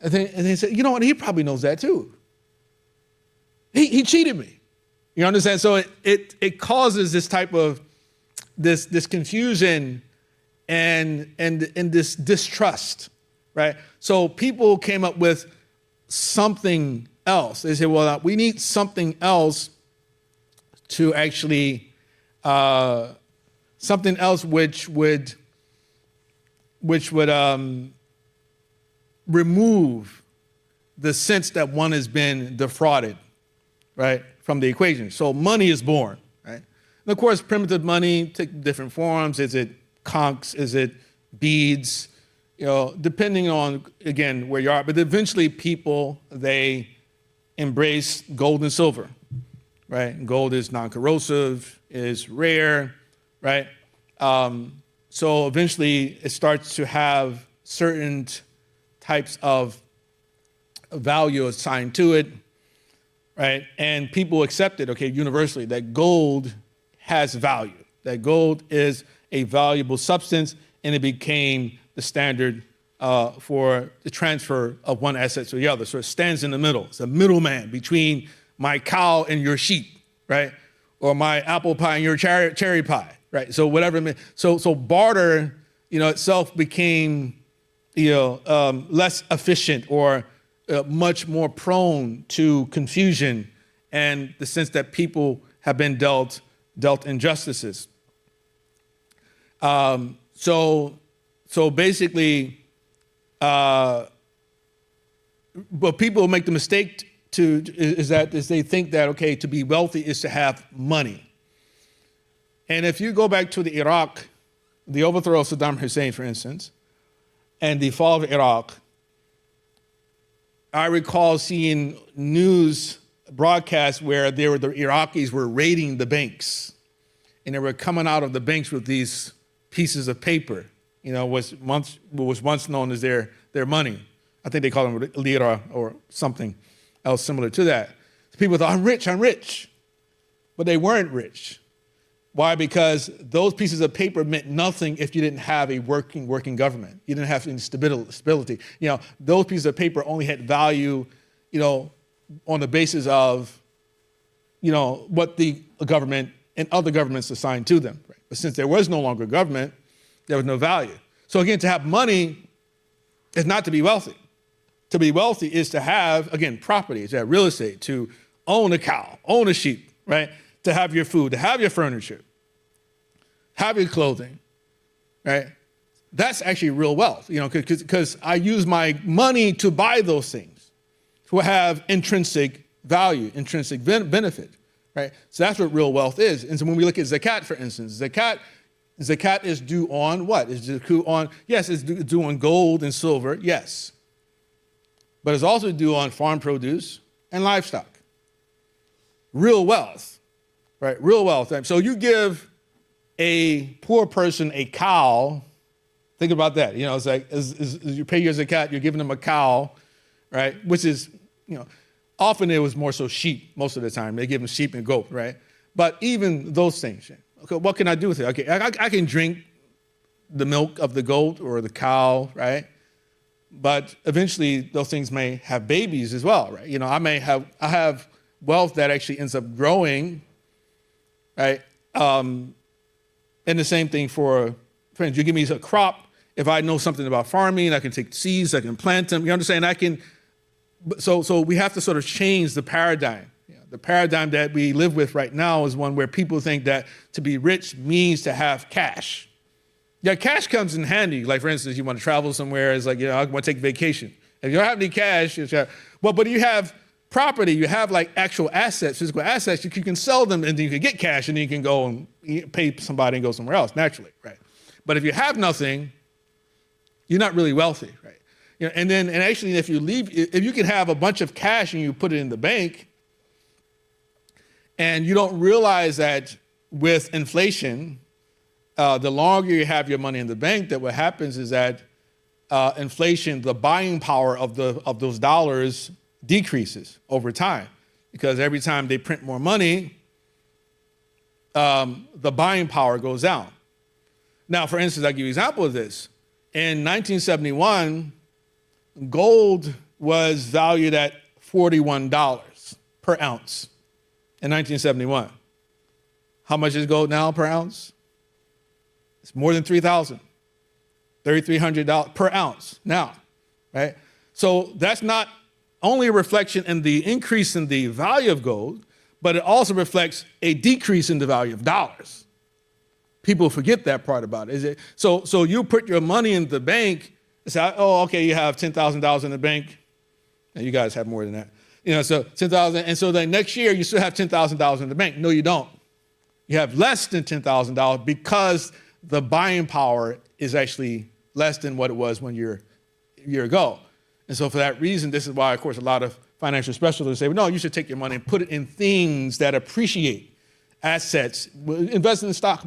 And then he said, you know what? He probably knows that too. He cheated me. You understand? So it causes this type of this confusion and this distrust, right? So people came up with something else. They said, well, we need something else to actually something else which would remove the sense that one has been defrauded, right, from the equation. So money is born, right? And of course, primitive money takes different forms. Is it conchs? Is it beads? Depending on, again, where you are. But eventually people, they embrace gold and silver, right? Gold is non-corrosive, is rare, right? So eventually it starts to have certain types of value assigned to it, right? And people accept it, okay, universally, that gold has value, that gold is a valuable substance, and it became the standard for the transfer of one asset to the other. So it stands in the middle. It's a middleman between my cow and your sheep, right? Or my apple pie and your cherry pie, right? So whatever. So barter, itself became, less efficient or much more prone to confusion and the sense that people have been dealt injustices. So basically, but people make the mistake is they think that, okay, to be wealthy is to have money. And if you go back to the Iraq, the overthrow of Saddam Hussein, for instance, and the fall of Iraq, I recall seeing news broadcasts where the Iraqis were raiding the banks, and they were coming out of the banks with these pieces of paper, was once known as their money. I think they call them lira or something else similar to that. People thought, I'm rich. But they weren't rich. Why? Because those pieces of paper meant nothing if you didn't have a working government. You didn't have any stability. Those pieces of paper only had value, on the basis of, what the government and other governments assigned to them. Right? But since there was no longer government, there was no value. So again, to have money is not to be wealthy. To be wealthy is to have, again, property, to have real estate, to own a cow, own a sheep, right? To have your food, to have your furniture, have your clothing, right? That's actually real wealth, because I use my money to buy those things, to have intrinsic value, intrinsic benefit, right? So that's what real wealth is. And so when we look at zakat, for instance, zakat is due on what? It's due on, yes, it's due on gold and silver, yes. But it's also due on farm produce and livestock. Real wealth, right? Real wealth. So you give a poor person a cow, think about that. It's like, as you pay your zakat, you're giving them a cow, right? Which is, often it was more so sheep most of the time. They give them sheep and goat, right? But even those things, okay, what can I do with it? Okay, I can drink the milk of the goat or the cow, right? But eventually those things may have babies as well, right? I have wealth that actually ends up growing, right? And the same thing for friends. You give me a crop. If I know something about farming, I can take seeds, I can plant them. You understand? So we have to sort of change the paradigm. The paradigm that we live with right now is one where people think that to be rich means to have cash. Yeah, cash comes in handy. Like, for instance, you want to travel somewhere. It's like, I want to take vacation. If you don't have any cash, but you have property, you have like actual assets, physical assets, you can sell them and then you can get cash and then you can go and pay somebody and go somewhere else, naturally, right? But if you have nothing, you're not really wealthy, right? And actually, if you can have a bunch of cash and you put it in the bank, and you don't realize that with inflation, the longer you have your money in the bank, that what happens is that inflation, the buying power of those dollars decreases over time, because every time they print more money, the buying power goes down. Now, for instance, I'll give you an example of this. In 1971, gold was valued at $41 per ounce in 1971. How much is gold now per ounce? It's more than $3,000, $3,300 per ounce now, right? So that's not only a reflection in the increase in the value of gold, but it also reflects a decrease in the value of dollars. People forget that part about it. So you put your money in the bank and say, oh, okay, you have $10,000 in the bank. And you guys have more than that. So 10,000, and so then next year you still have $10,000 in the bank. No, you don't. You have less than $10,000 because the buying power is actually less than what it was a year ago. And so for that reason, this is why, of course, a lot of financial specialists say, well, no, you should take your money and put it in things that appreciate, assets, invest in the stock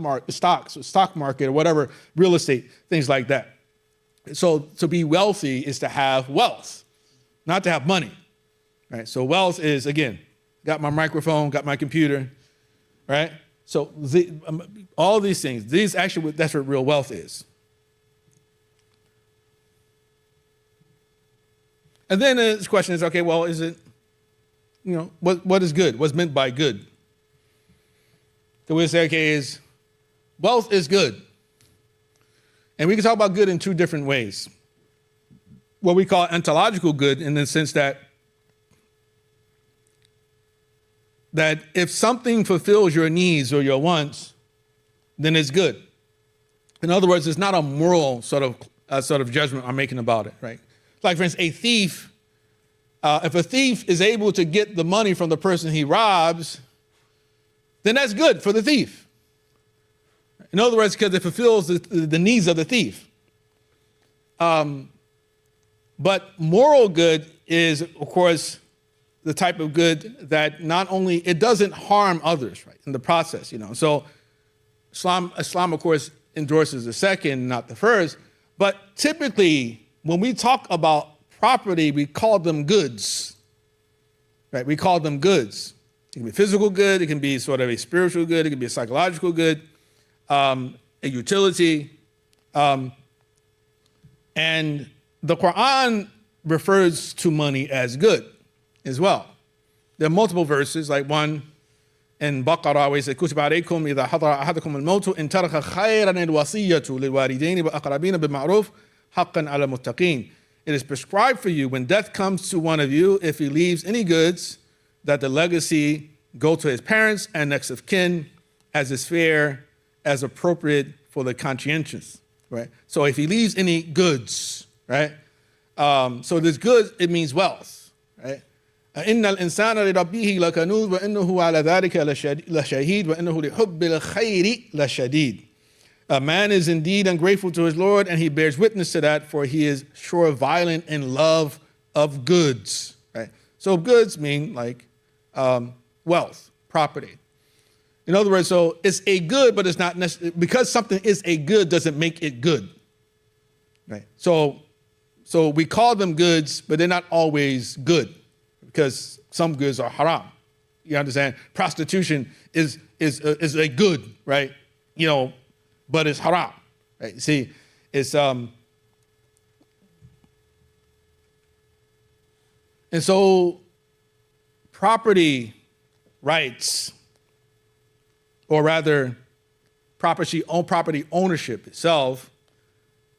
market or whatever, real estate, things like that. So to be wealthy is to have wealth, not to have money, right? So wealth is, again, got my microphone, got my computer, right? So all these things, that's what real wealth is. And then the question is, okay, well, is it, what is good? What's meant by good? The way to say, okay, is wealth is good. And we can talk about good in two different ways. What we call ontological good, in the sense that if something fulfills your needs or your wants, then it's good. In other words, it's not a moral sort of judgment I'm making about it, right? Like, for instance, a thief, if a thief is able to get the money from the person he robs, then that's good for the thief. In other words, because it fulfills the needs of the thief. But moral good is, of course, the type of good that not only, it doesn't harm others, right, in the process, So Islam, of course, endorses the second, not the first. But typically, when we talk about property, we call them goods, right? We call them goods. It can be physical good. It can be sort of a spiritual good. It can be a psychological good, a utility. And the Qur'an refers to money as good as well. There are multiple verses, like one in Baqarah where it says, كُتِبَ عَلَيْكُمْ إِذَا حَضَرَ أَحَدَكُمُ الْمَوْتُ إِنْ تَرَكَ خَيْرًا الْوَصِيَّةُ لِلْوَالِدَيْنِ وَالْأَقْرَبِينَ بِالْمَعْرُوفِ حَقًّا عَلَى الْمُتَّقِينَ. It is prescribed for you when death comes to one of you, if he leaves any goods, that the legacy go to his parents and next of kin as is fair, as appropriate for the conscientious, right? So if he leaves any goods, right? So this goods, it means wealth, right? إن الإنسان لربه لكنود وإنه على ذلك لشهيد وإنه لحب الخير لشديد. A man is indeed ungrateful to his Lord, and he bears witness to that, for he is sure violent in love of goods, right? So goods mean like wealth, property. In other words, so it's a good, but it's not necessarily, because something is a good doesn't make it good, right? So we call them goods, but they're not always good, because some goods are haram. You understand? Prostitution is a good, right? You know, but it's haram, right? See, it's and so property rights, or rather property ownership itself,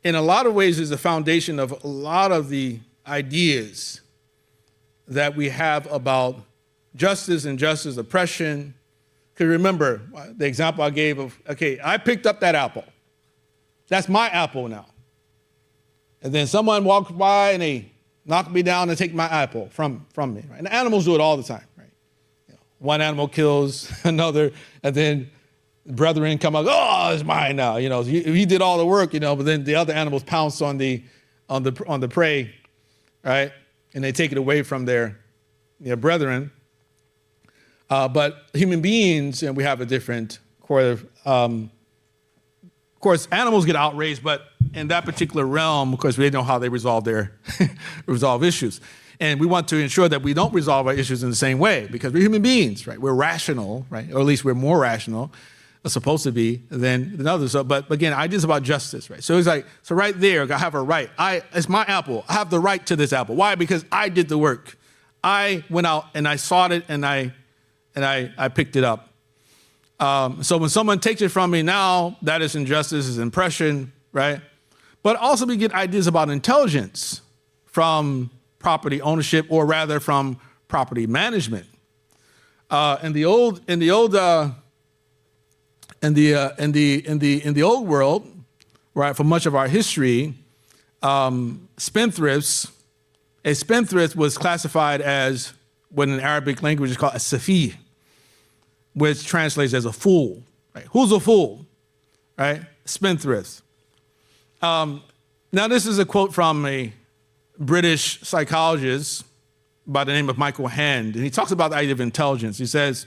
in a lot of ways is the foundation of a lot of the ideas that we have about justice, injustice, oppression. Because remember the example I gave of, okay, I picked up that apple. That's my apple now. And then someone walks by and they knock me down and take my apple from me. Right? And animals do it all the time. Right? You know, one animal kills another, and then brethren come up, oh, it's mine now. You know, he did all the work, you know, but then the other animals pounce on the prey, right? And they take it away from their brethren. But human beings, and we have a different of course, animals get outraged, but in that particular realm, of course, we know how they resolve issues. And we want to ensure that we don't resolve our issues in the same way, because we're human beings, right? We're rational, right? Or at least we're more rational, supposed to be, than others. So, but again, ideas about justice, right? So it's like, so right there, I have a right. It's my apple. I have the right to this apple. Why? Because I did the work. I went out and I sought it and I picked it up. So when someone takes it from me now, that is injustice, is oppression, right? But also we get ideas about intelligence from property ownership, or rather from property management. In the old world, right, for much of our history, spendthrifts, a spendthrift was classified as what in Arabic language is called a safi, which translates as a fool. Right? Who's a fool? Right? Spendthrift. Now this is a quote from a British psychologist by the name of Michael Hand, and he talks about the idea of intelligence. He says,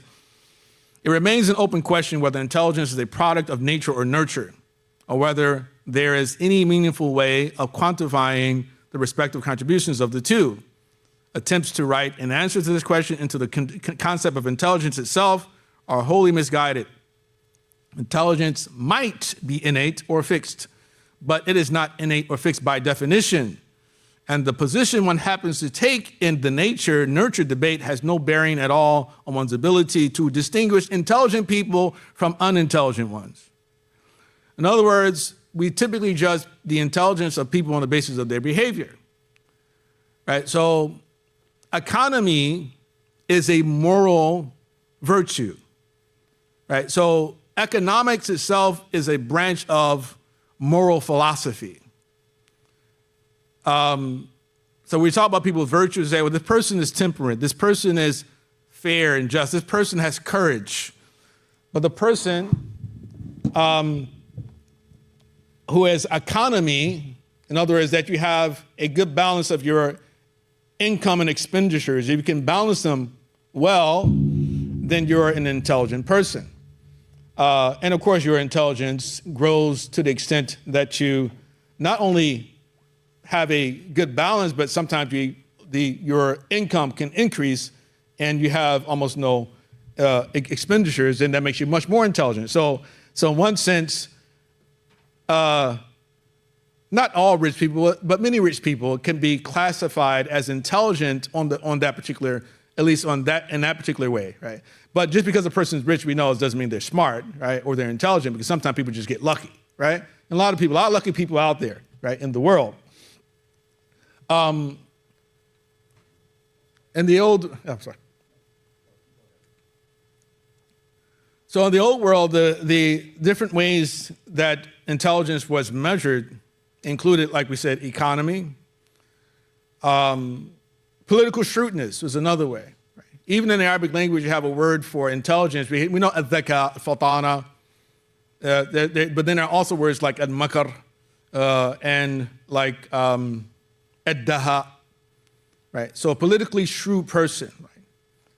it remains an open question whether intelligence is a product of nature or nurture, or whether there is any meaningful way of quantifying the respective contributions of the two. Attempts to write an answer to this question into the concept of intelligence itself are wholly misguided. Intelligence might be innate or fixed, but it is not innate or fixed by definition. And the position one happens to take in the nature-nurture debate has no bearing at all on one's ability to distinguish intelligent people from unintelligent ones. In other words, we typically judge the intelligence of people on the basis of their behavior, right? So economy is a moral virtue, right? So economics itself is a branch of moral philosophy. So we talk about people's virtues, say, well, this person is temperate, this person is fair and just, this person has courage. But the person who has economy, in other words, that you have a good balance of your income and expenditures, if you can balance them well, then you're an intelligent person. And of course, your intelligence grows to the extent that you not only have a good balance, but sometimes your income can increase and you have almost no expenditures, and that makes you much more intelligent. So in one sense, not all rich people, but many rich people can be classified as intelligent on that particular, at least in that particular way, right? But just because a person's rich, we know it doesn't mean they're smart, right? Or they're intelligent, because sometimes people just get lucky, right? And a lot of lucky people out there, right, in the world. In the old, So in the old world, the different ways that intelligence was measured included, like we said, economy. Political shrewdness was another way. Right? Even in the Arabic language, you have a word for intelligence. We know al-dhaka, fatana, but then there are also words like al-makar and like ad-daha. Right? So a politically shrewd person, right?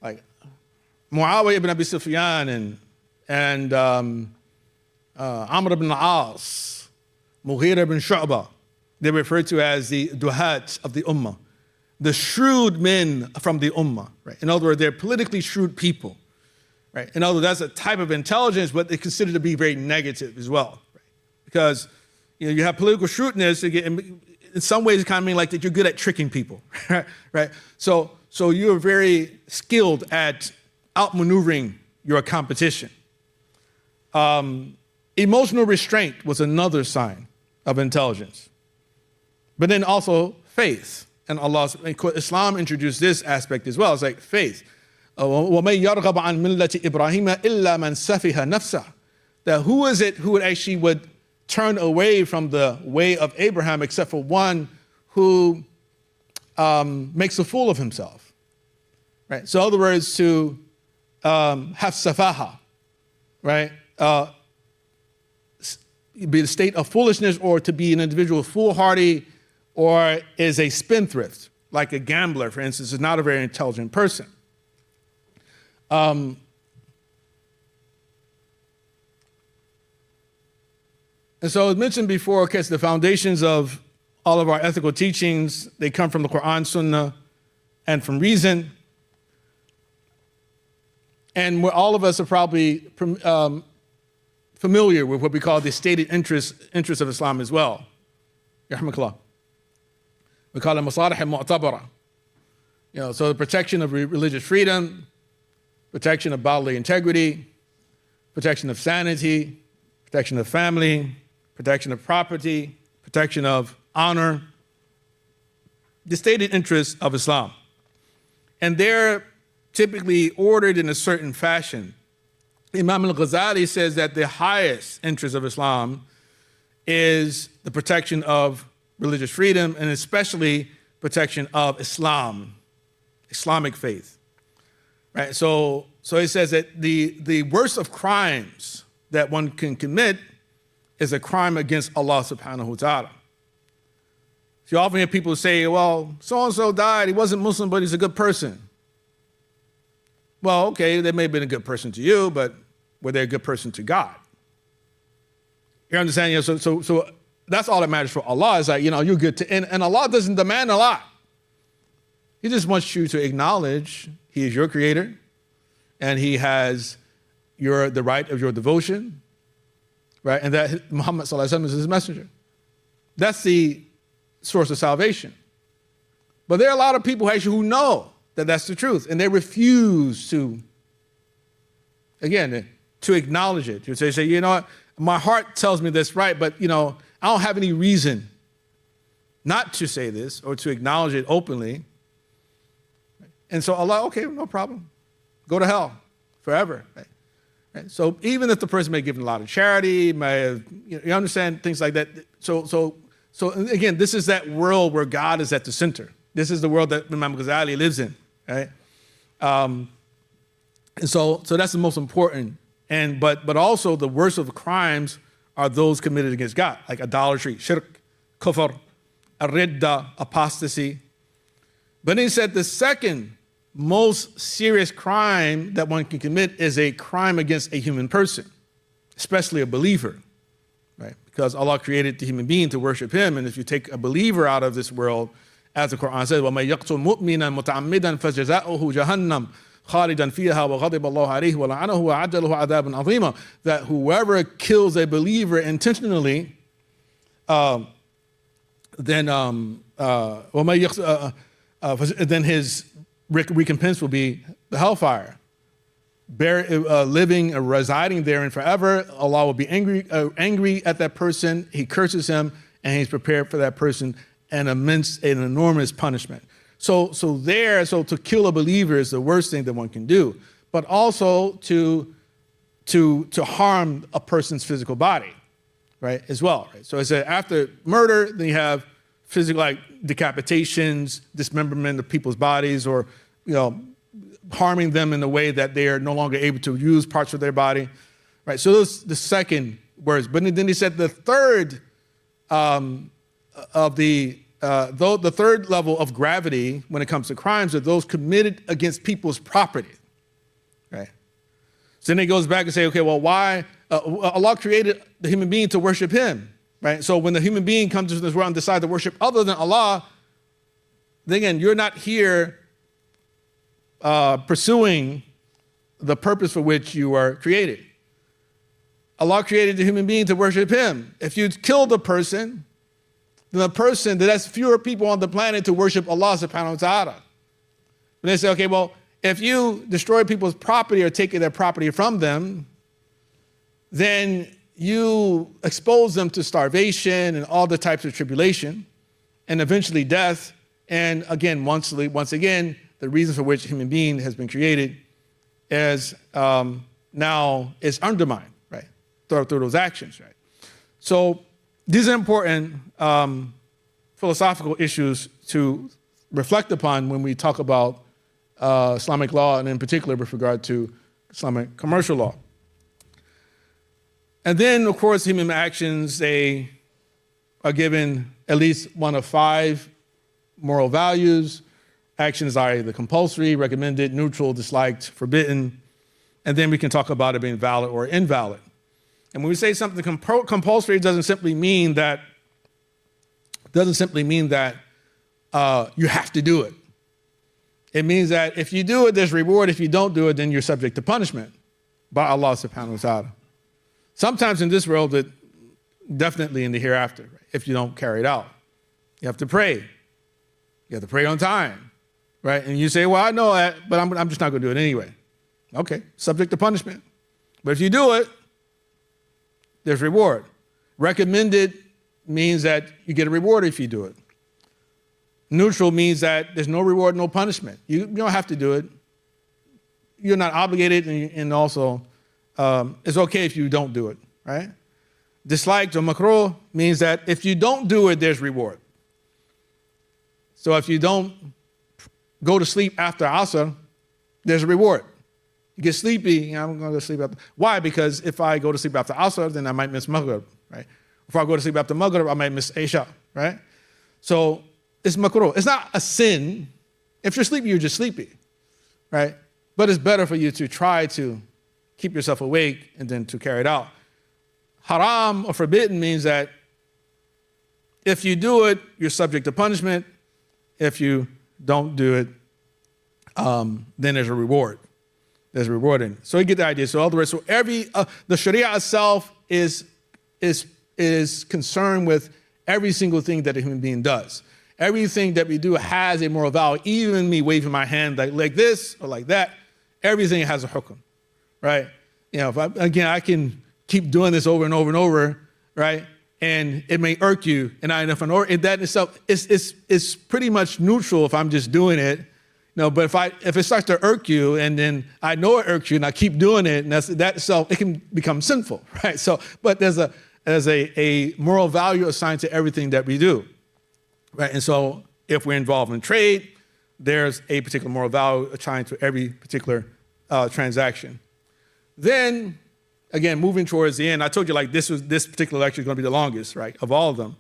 Like Muawiyah ibn Abi Sufyan and Amr ibn al-As, Mughira ibn Shu'bah, they're referred to as the duhat of the ummah, the shrewd men from the ummah. Right? In other words, they're politically shrewd people. Right? In other words, that's a type of intelligence, but they're considered to be very negative as well. Right? Because you have political shrewdness, in some ways it kind of means like that you're good at tricking people. Right? So you're very skilled at outmaneuvering your competition. Emotional restraint was another sign of intelligence. But then also faith. And Islam introduced this aspect as well. It's like faith. وَمَنْ يَرْغَبَ عَنْ مِلَّةِ إِبْرَاهِيمَ إِلَّا مَنْ سَفِهَ نَفْسَهُ. That who is it who would turn away from the way of Abraham except for one who makes a fool of himself. Right? So in other words, to have safaha, right? Be a state of foolishness, or to be an individual foolhardy, or is a spendthrift, like a gambler, for instance, is not a very intelligent person. And so as mentioned before, okay, the foundations of all of our ethical teachings, they come from the Qur'an, Sunnah, and from reason. And all of us are probably familiar with what we call the stated interest of Islam as well. Yarhamakallah. We call it masalih al-mu'tabara. So the protection of religious freedom, protection of bodily integrity, protection of sanity, protection of family, protection of property, protection of honor, the stated interests of Islam. And they're typically ordered in a certain fashion. Imam al-Ghazali says that the highest interest of Islam is the protection of religious freedom, and especially protection of Islam, Islamic faith. Right? So he says that the worst of crimes that one can commit is a crime against Allah subhanahu wa ta'ala. So you often hear people say, well, so-and-so died, he wasn't Muslim, but he's a good person. Well, okay, they may have been a good person to you, but were they a good person to God? You understand? So that's all that matters for Allah, is that, you're good to, and Allah doesn't demand a lot. He just wants you to acknowledge He is your creator, and He has the right of your devotion, right? And that Muhammad sallallahu alaihi wasallam is His messenger. That's the source of salvation. But there are a lot of people actually who know that that's the truth, and they refuse to, again, to acknowledge it. They say, you know what, my heart tells me this, right, but, I don't have any reason not to say this or to acknowledge it openly. And so Allah, okay, no problem. Go to hell forever. Right? So even if the person may have given a lot of charity, may have, you understand, things like that. So again, this is that world where God is at the center. This is the world that Imam Ghazali lives in, right? And so that's the most important. But also the worst of the crimes are those committed against God, like idolatry, shirk, kufr, ridda, apostasy. But he said the second most serious crime that one can commit is a crime against a human person, especially a believer, right? Because Allah created the human being to worship Him, and if you take a believer out of this world, as the Qur'an says, وَمَن يَقْتُلْ مُؤْمِنًا مُتَعَمِّدًا فَجَزَاؤُهُ جَهَنَّمْ خَالِدًا فِيهَا وَغَضِبَ اللَّهُ عَلَيْهِ وَلَعَنَهُ وَأَعَدَّ لَهُ عَذَابًا عَظِيمًا. That whoever kills a believer intentionally, then his recompense will be the hellfire. Living, residing therein forever. Allah will be angry at that person. He curses him, and He's prepared for that person an enormous punishment. So to kill a believer is the worst thing that one can do. But also to to harm a person's physical body, right, as well. Right? So I said after murder, then you have physical, like decapitations, dismemberment of people's bodies, or harming them in a way that they are no longer able to use parts of their body, right? So those the second words. But then he said the third the third level of gravity when it comes to crimes are those committed against people's property, right? So then he goes back and say, okay, well, why Allah created the human being to worship Him, right? So when the human being comes into this world and decides to worship other than Allah, then again, you're not here pursuing the purpose for which you are created. Allah created the human being to worship Him. If you killed a person, then that's fewer people on the planet to worship Allah subhanahu wa ta'ala. But they say, okay, well, if you destroy people's property or take their property from them, then you expose them to starvation and all the types of tribulation and eventually death. And again, once again, the reason for which human being has been created is now is undermined, right, through those actions, right? So these are important philosophical issues to reflect upon when we talk about Islamic law, and in particular with regard to Islamic commercial law. And then, of course, human actions, they are given at least one of 5 moral values. Actions are either compulsory, recommended, neutral, disliked, forbidden, and then we can talk about it being valid or invalid. And when we say something compulsory, it doesn't simply mean that you have to do it. It means that if you do it, there's reward. If you don't do it, then you're subject to punishment by Allah subhanahu wa ta'ala. Sometimes in this world, but definitely in the hereafter, right? If you don't carry it out. You have to pray. You have to pray on time, right? And you say, well, I know that, but I'm just not going to do it anyway. Okay, subject to punishment. But if you do it, there's reward. Recommended means that you get a reward if you do it. Neutral means that there's no reward, no punishment. You don't have to do it. You're not obligated, and also it's okay if you don't do it, right? Disliked or makruh means that if you don't do it, there's reward. So if you don't go to sleep after Asr, there's a reward. You get sleepy, I'm going to go to sleep after. Why? Because if I go to sleep after Asr, then I might miss Maghrib, right? If I go to sleep after Maghrib, I might miss Isha, right? So it's makruh. It's not a sin. If you're sleepy, you're just sleepy, right? But it's better for you to try to keep yourself awake and then to carry it out. Haram or forbidden means that if you do it, you're subject to punishment. If you don't do it, then there's a reward. There's a reward in it. So you get the idea. So all the rest. So the Sharia itself is concerned with every single thing that a human being does. Everything that we do has a moral value. Even me waving my hand like this or like that, everything has a hukum, right? I can keep doing this over and over and over, right? And it may irk you, and that itself is pretty much neutral if I'm just doing it. But if it starts to irk you, and then I know it irks you, and I keep doing it, and that itself, it can become sinful, right? So, but there's a moral value assigned to everything that we do, right? And so, if we're involved in trade, there's a particular moral value assigned to every particular transaction. Then, again, moving towards the end, I told you this particular lecture is going to be the longest, right, of all of them.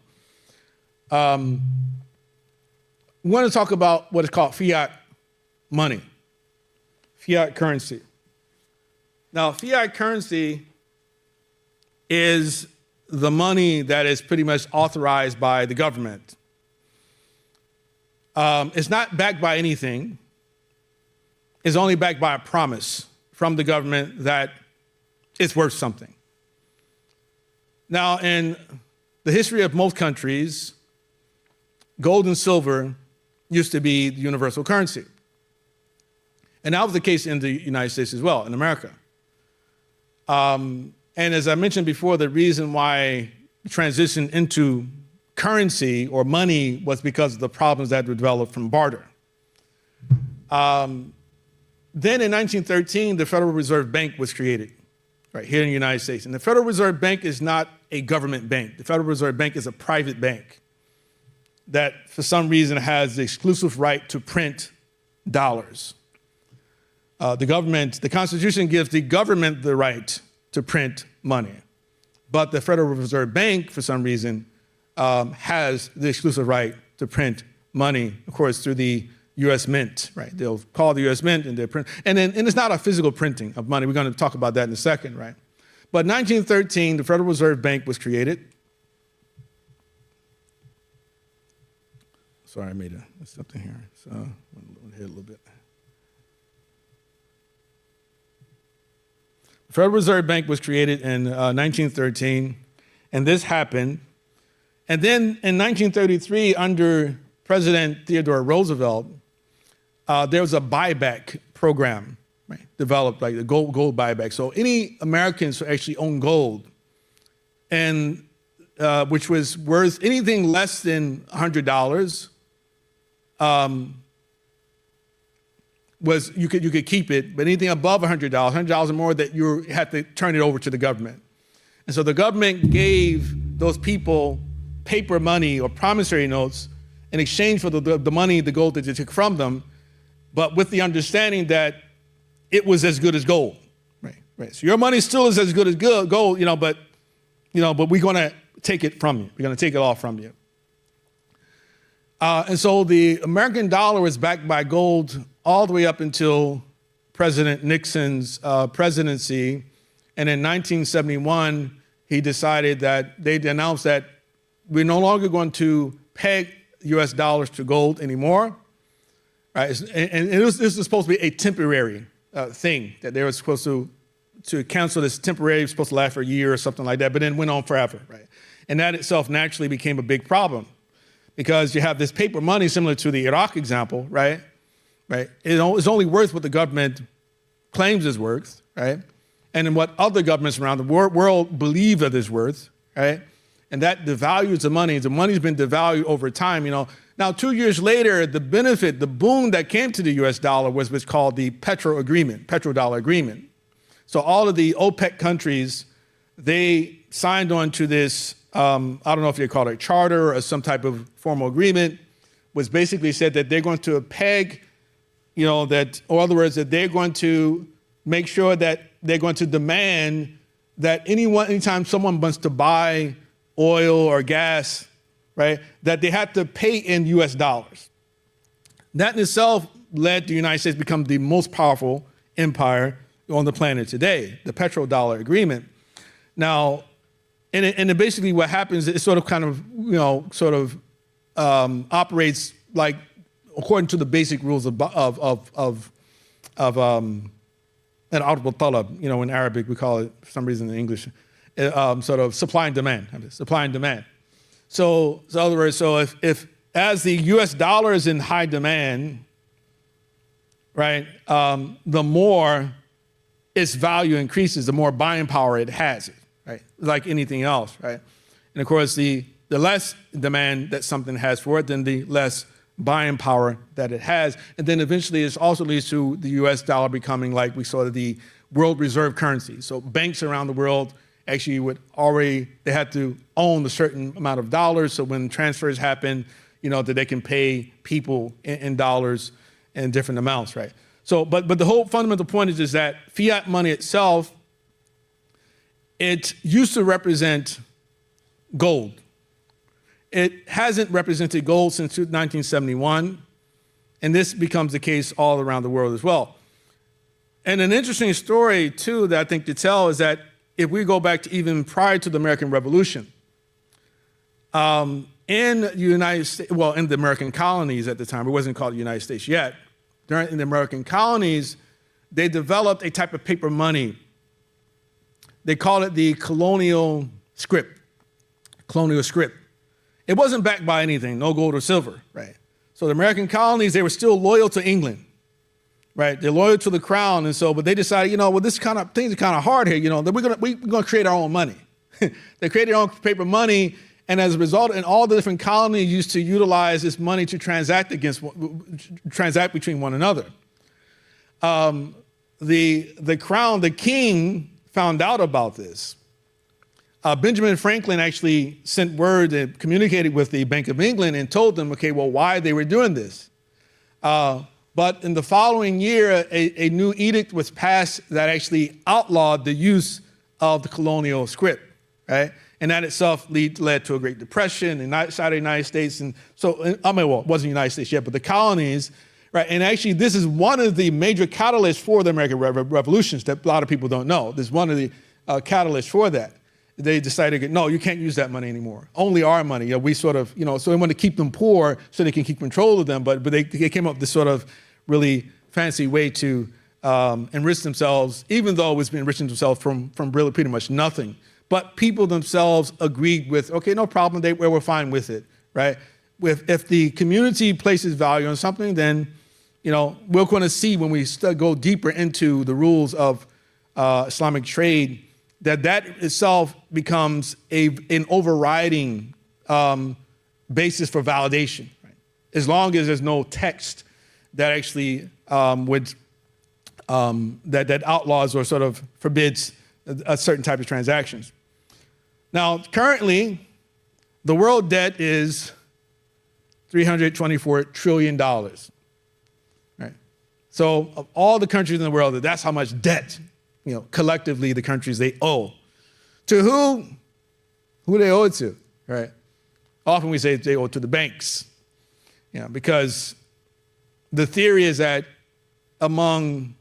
We want to talk about what is called fiat money, fiat currency. Now, fiat currency is the money that is pretty much authorized by the government. It's not backed by anything. It's only backed by a promise from the government that it's worth something. Now, in the history of most countries, gold and silver used to be the universal currency. And that was the case in the United States as well, in America. And as I mentioned before, the reason why the transition into currency or money was because of the problems that were developed from barter. Then in 1913, the Federal Reserve Bank was created, right, here in the United States. And the Federal Reserve Bank is not a government bank. The Federal Reserve Bank is a private bank that, for some reason, has the exclusive right to print dollars. The Constitution gives the government the right to print money. But the Federal Reserve Bank, for some reason, has the exclusive right to print money, of course, through the U.S. Mint, right? They'll call the U.S. Mint and they'll print. And it's not a physical printing of money. We're going to talk about that in a second, right? But in 1913, the Federal Reserve Bank was created. Sorry, I made something here. So I'm going to hit a little bit. The Federal Reserve Bank was created in 1913, and this happened. And then in 1933, under President Theodore Roosevelt, there was a buyback program, right, developed, like the gold buyback. So any Americans who actually own gold, and which was worth anything less than $100, was you could keep it, but anything above $100 or more, that you had to turn it over to the government. And so the government gave those people paper money or promissory notes in exchange for the money, the gold that they took from them, but with the understanding that it was as good as gold, right? So your money still is as good as gold, but we're going to take it from you. We're going to take it all from you. And so the American dollar was backed by gold all the way up until President Nixon's presidency. And in 1971, he decided that they announced that we're no longer going to peg US dollars to gold anymore. Right? And this was supposed to be a temporary thing, that they were supposed to cancel this temporary, supposed to last for a year or something like that, but then went on forever, right? And that itself naturally became a big problem, because you have this paper money similar to the Iraq example, right? It's only worth what the government claims it's worth, right? And then what other governments around the world believe it is worth, right? And that devalues the money. The money's been devalued over time, Now, 2 years later, the benefit, the boom that came to the US dollar was what's called the petrodollar agreement. So all of the OPEC countries, they signed on to this, I don't know if you call it a charter or some type of formal agreement, which basically said that they're going to peg, or in other words, that they're going to make sure that they're going to demand that anytime someone wants to buy oil or gas, right, that they have to pay in US dollars. That in itself led the United States to become the most powerful empire on the planet today, the petrodollar agreement. Now, and basically what happens is it operates like according to the basic rules of an audible talab, in Arabic we call it, for some reason in English, sort of supply and demand. So in other words, if as the US dollar is in high demand, right, the more its value increases, the more buying power it has, right? Like anything else, right? And of course, the less demand that something has for it, then the less buying power that it has. And then eventually it also leads to the US dollar becoming like we saw the world reserve currency. So banks around the world actually they had to own a certain amount of dollars. So when transfers happen, that they can pay people in dollars in different amounts, right? So, but the whole fundamental point is that fiat money itself, it used to represent gold. It hasn't represented gold since 1971, and this becomes the case all around the world as well. And an interesting story, too, that I think to tell is that if we go back to even prior to the American Revolution, in the United States, in the American colonies at the time, it wasn't called the United States yet, in the American colonies, they developed a type of paper money. They called it the colonial scrip. It wasn't backed by anything, no gold or silver, right? So the American colonies, they were still loyal to England, right? They're loyal to the crown, but they decided, this kind of things are kind of hard here, that we're gonna create our own money. They created their own paper money, and as a result, and all the different colonies used to utilize this money to transact between one another. The crown, the king, found out about this, Benjamin Franklin actually sent word and communicated with the Bank of England and told them, okay, well, why they were doing this. But in the following year, a new edict was passed that actually outlawed the use of the colonial script, right? And that itself led to a Great Depression inside the United States. And so, I mean, well, it wasn't the United States yet, but the colonies, right? And actually, this is one of the major catalysts for the American revolutions that a lot of people don't know. This is one of the catalysts for that. They decided, no, you can't use that money anymore. Only our money. You know, we sort of, so they want to keep them poor so they can keep control of them. But they came up with this sort of really fancy way to enrich themselves, even though it was enriching themselves from really pretty much nothing. But people themselves agreed with, okay, no problem, we're fine with it, right? If the community places value on something, then, we're going to see when we go deeper into the rules of Islamic trade, that itself becomes an overriding basis for validation, right? As long as there's no text that actually that outlaws or sort of forbids a certain type of transactions. Now, currently, the world debt is $324 trillion, right? So of all the countries in the world, that's how much debt, collectively the countries they owe. To who? Who they owe it to, right? Often we say they owe it to the banks, because the theory is that among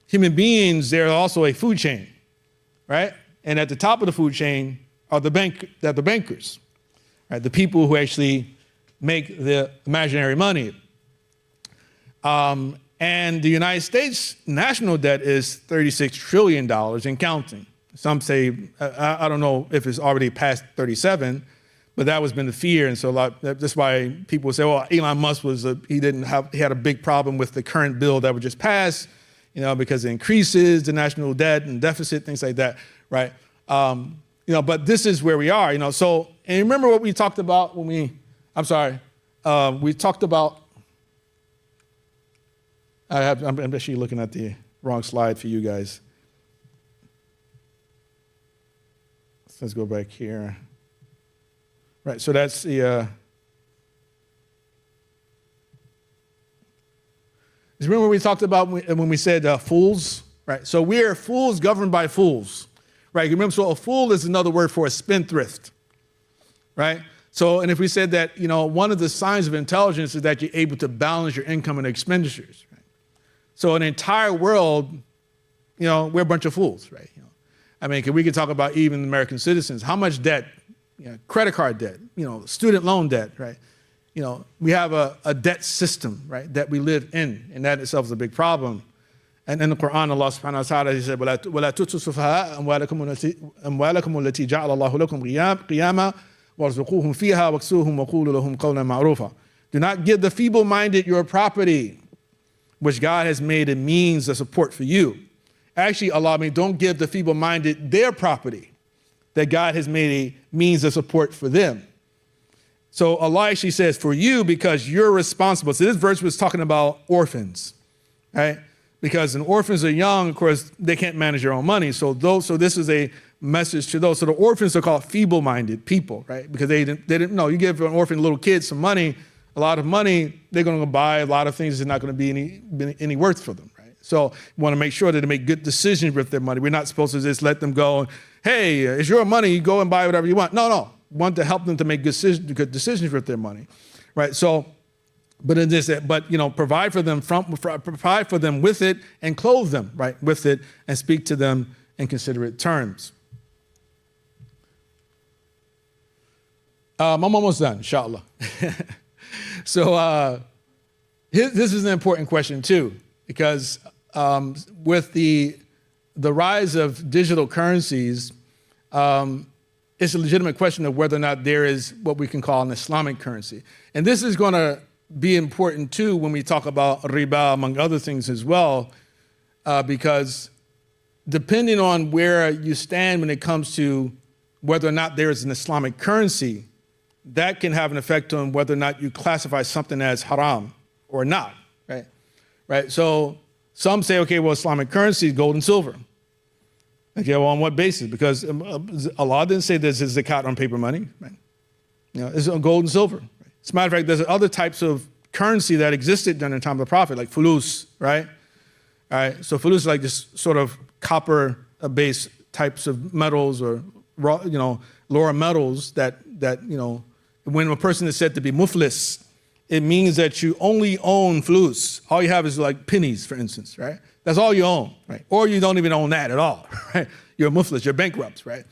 human beings, there's also a food chain, right? And at the top of the food chain are the bankers, right? The people who actually make the imaginary money. And the United States national debt is $36 trillion and counting. Some say, I don't know if it's already past 37, but that has been the fear. And so that's why people say, well, Elon Musk he had a big problem with the current bill that was just passed, because it increases the national debt and deficit, things like that, right? But this is where we are, So, and remember what we talked about we talked about, I'm actually looking at the wrong slide for you guys. Let's go back here. Right, so that's the, remember we talked about when we said fools, right? So we're fools governed by fools, right? Remember, so a fool is another word for a spendthrift, right? So, and if we said that, one of the signs of intelligence is that you're able to balance your income and expenditures, right? So an entire world, we're a bunch of fools, right? We could talk about even American citizens. How much debt, credit card debt, student loan debt, right? We have a debt system, right, that we live in, and that itself is a big problem. And in the Qur'an, Allah subhanahu wa ta'ala, he said, وَلَا تُؤْتُوا السُّفَهَاءَ أَمْوَالَكُمُ الَّتِي جَعَلَ اللَّهُ لَكُمْ قِيَامًا وَارْزُقُوهُمْ فِيهَا وَاكْسُوهُمْ وَقُولُوا لَهُمْ قَوْلًا مَعْرُوفًا. Do not give the feeble-minded your property, which God has made a means of support for you. Actually, Allah, don't give the feeble-minded their property that God has made a means of support for them. So Allah actually says for you, because you're responsible. So this verse was talking about orphans, right? Because when orphans are young, of course, they can't manage their own money. So this is a message to those. So the orphans are called feeble-minded people, right? Because they didn't know. You give an orphan little kid some money, a lot of money, they're going to buy a lot of things that's not going to be any worth for them, right? So we want to make sure that they make good decisions with their money. We're not supposed to just let them go, hey, it's your money, you go and buy whatever you want. No. We want to help them to make good decisions with their money, right? So, provide for them with it and clothe them, right, with it, and speak to them in considerate terms. I'm almost done, inshallah. So this is an important question too, because with the rise of digital currencies, it's a legitimate question of whether or not there is what we can call an Islamic currency. And this is going to be important too when we talk about ribā, among other things as well, because depending on where you stand when it comes to whether or not there is an Islamic currency, that can have an effect on whether or not you classify something as haram or not, right? So some say, okay, well, Islamic currency is gold and silver. Okay, well, on what basis? Because Allah didn't say this is zakat on paper money, right? It's on gold and silver. Right? As a matter of fact, there's other types of currency that existed during the time of the Prophet, like fulus, right? All right, so fulus is like this sort of copper-based types of metals or raw, lower metals that when a person is said to be muflis, it means that you only own fulus. All you have is like pennies, for instance, right? That's all you own, right? Or you don't even own that at all, right? You're muflis, you're bankrupt, right?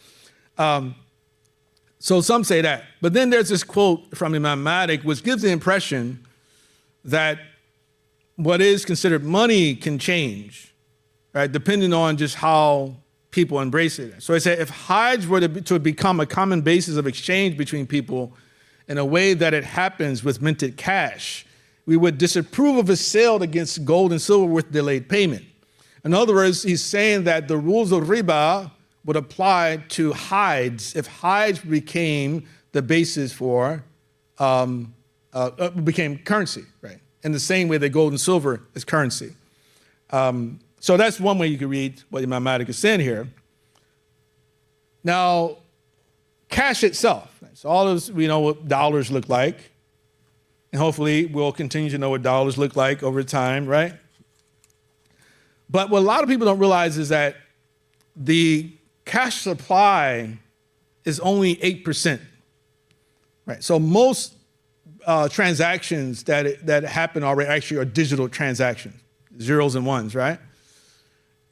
So some say that. But then there's this quote from Imam Malik, which gives the impression that what is considered money can change, right? Depending on just how people embrace it. So I said, if Hajj were to become a common basis of exchange between people in a way that it happens with minted cash, we would disapprove of a sale against gold and silver with delayed payment. In other words, he's saying that the rules of ribā would apply to Hajj if Hajj became the basis for, became currency, right? In the same way that gold and silver is currency. So that's one way you could read what Imam Malik is saying here. Now, cash itself. Right? So all of us, we know what dollars look like. And hopefully we'll continue to know what dollars look like over time, right? But what a lot of people don't realize is that the cash supply is only 8%, right? So most transactions that happen already actually are digital transactions, zeros and ones, right?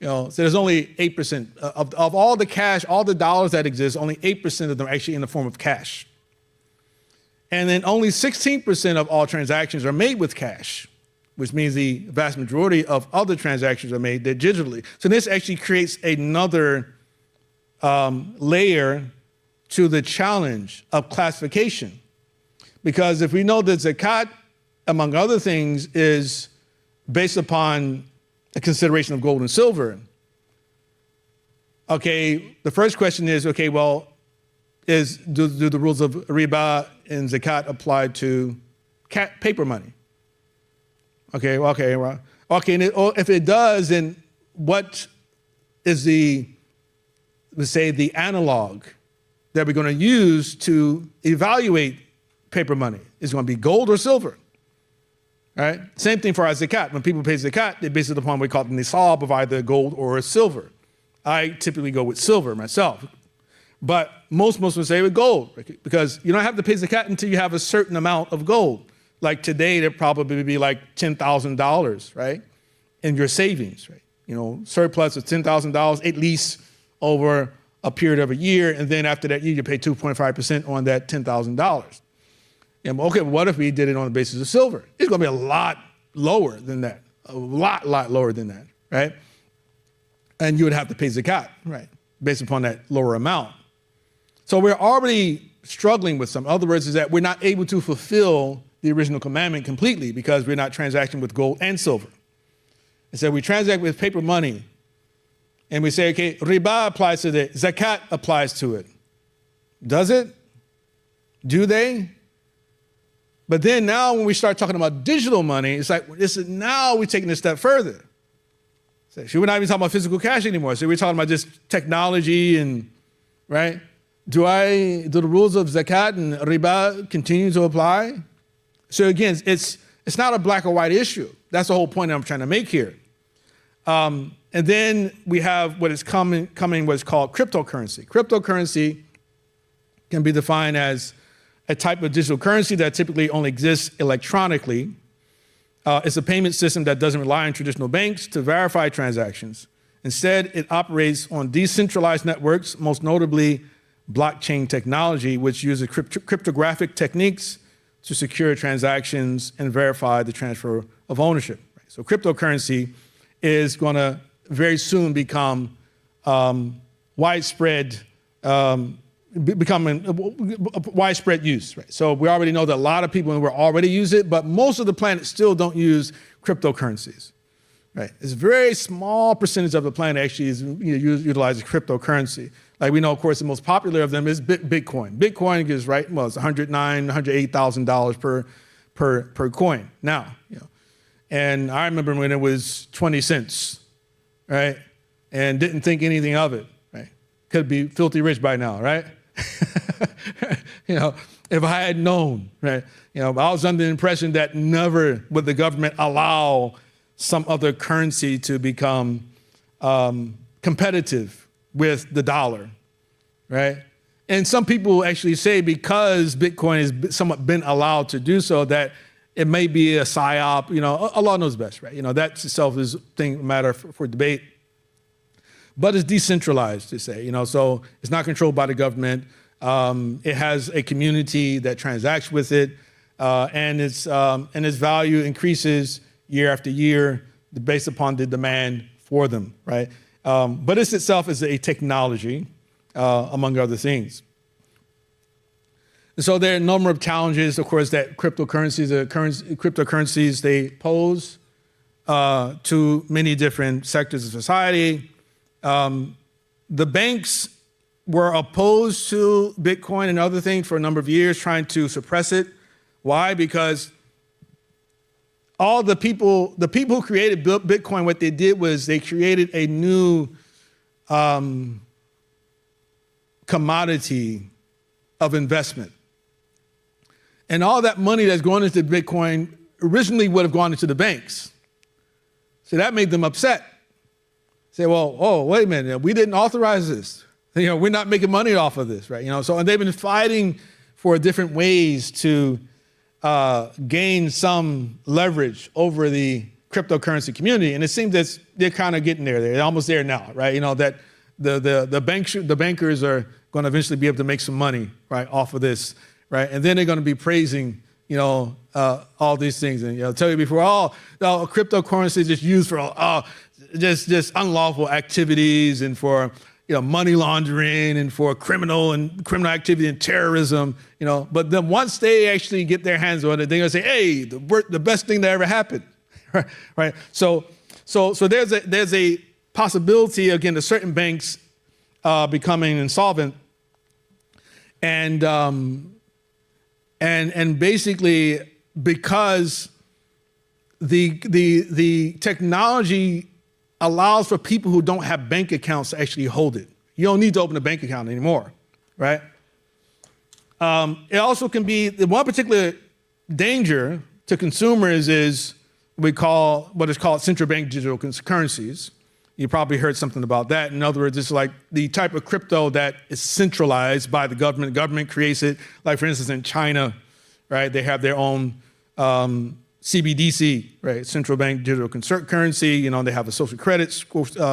So there's only 8% of all the cash, all the dollars that exist, only 8% of them are actually in the form of cash. And then only 16% of all transactions are made with cash, which means the vast majority of other transactions are made digitally. So this actually creates another layer to the challenge of classification. Because if we know that zakat, among other things, is based upon a consideration of gold and silver, okay, the first question is, okay, well, do the rules of ribā and zakat apply to paper money? Okay, and if it does, then what is let's say, the analog that we're going to use to evaluate paper money? Is it going to be gold or silver? All right? Same thing for our zakat. When people pay zakat, they base it upon what we call the nisab of either gold or silver. I typically go with silver myself. But most Muslims say with gold, because you don't have to pay zakat until you have a certain amount of gold. Like today, there'd probably be like $10,000, right, in your savings, right? Surplus of $10,000 at least over a period of a year, and then after that year, you pay 2.5% on that $10,000. Okay, but what if we did it on the basis of silver? It's going to be a lot lower than that, a lot lower than that, right? And you would have to pay zakat, right, based upon that lower amount. So we're already struggling with some. In other words, is that we're not able to fulfill the original commandment completely because we're not transacting with gold and silver. And so we transact with paper money, and we say, okay, ribā applies to it, zakat applies to it. Does it? Do they? But then now when we start talking about digital money, it's like, now we're taking it a step further. So we're not even talking about physical cash anymore. So we're talking about just technology and, right? Do the rules of zakat and ribā continue to apply? So again, it's not a black or white issue. That's the whole point I'm trying to make here. And then we have what is coming what's called cryptocurrency. Cryptocurrency can be defined as a type of digital currency that typically only exists electronically. It's a payment system that doesn't rely on traditional banks to verify transactions. Instead, it operates on decentralized networks, most notably blockchain technology, which uses cryptographic techniques to secure transactions and verify the transfer of ownership. So cryptocurrency is going to very soon become widespread use. Right? So we already know that a lot of people will already use it, but most of the planet still don't use cryptocurrencies. Right? It's a very small percentage of the planet actually utilizes cryptocurrency. Like we know, of course, the most popular of them is Bitcoin. Bitcoin is right. Well, it's $109,000, $108,000 per coin now. And I remember when it was 20 cents, right? And didn't think anything of it. could be filthy rich by now, right? If I had known, right? I was under the impression that never would the government allow some other currency to become competitive with the dollar, right? And some people actually say because Bitcoin has somewhat been allowed to do so, that it may be a psyop. Allah knows best, right? That itself is a matter for debate. But it's decentralized, to say, so it's not controlled by the government. It has a community that transacts with it, and its value increases year after year based upon the demand for them, right? But this itself is a technology, among other things. And so there are a number of challenges, of course, that cryptocurrencies they pose to many different sectors of society. The banks were opposed to Bitcoin and other things for a number of years, trying to suppress it. Why? Because all the people who created Bitcoin, what they did was they created a new commodity of investment. And all that money that's going into Bitcoin originally would have gone into the banks. So that made them upset. Say, well, wait a minute, we didn't authorize this. We're not making money off of this, right? So and they've been fighting for different ways to gain some leverage over the cryptocurrency community, and it seems that they're kind of getting there. They're almost there now, right? That the bankers are going to eventually be able to make some money, right, off of this, right? And then they're going to be praising, all these things, and I'll tell you before, cryptocurrency is just used for just unlawful activities and for money laundering and for criminal activity and terrorism, But then once they actually get their hands on it, they're gonna say, "Hey, the best thing that ever happened," right? So there's a possibility again of certain banks becoming insolvent, and basically because the technology allows for people who don't have bank accounts to actually hold it. You don't need to open a bank account anymore, right? It also can be, one particular danger to consumers is what is called central bank digital currencies. You probably heard something about that. In other words, it's like the type of crypto that is centralized by the government. The government creates it. Like for instance, in China, right, they have their own CBDC, right, central bank digital currency. They have a social credit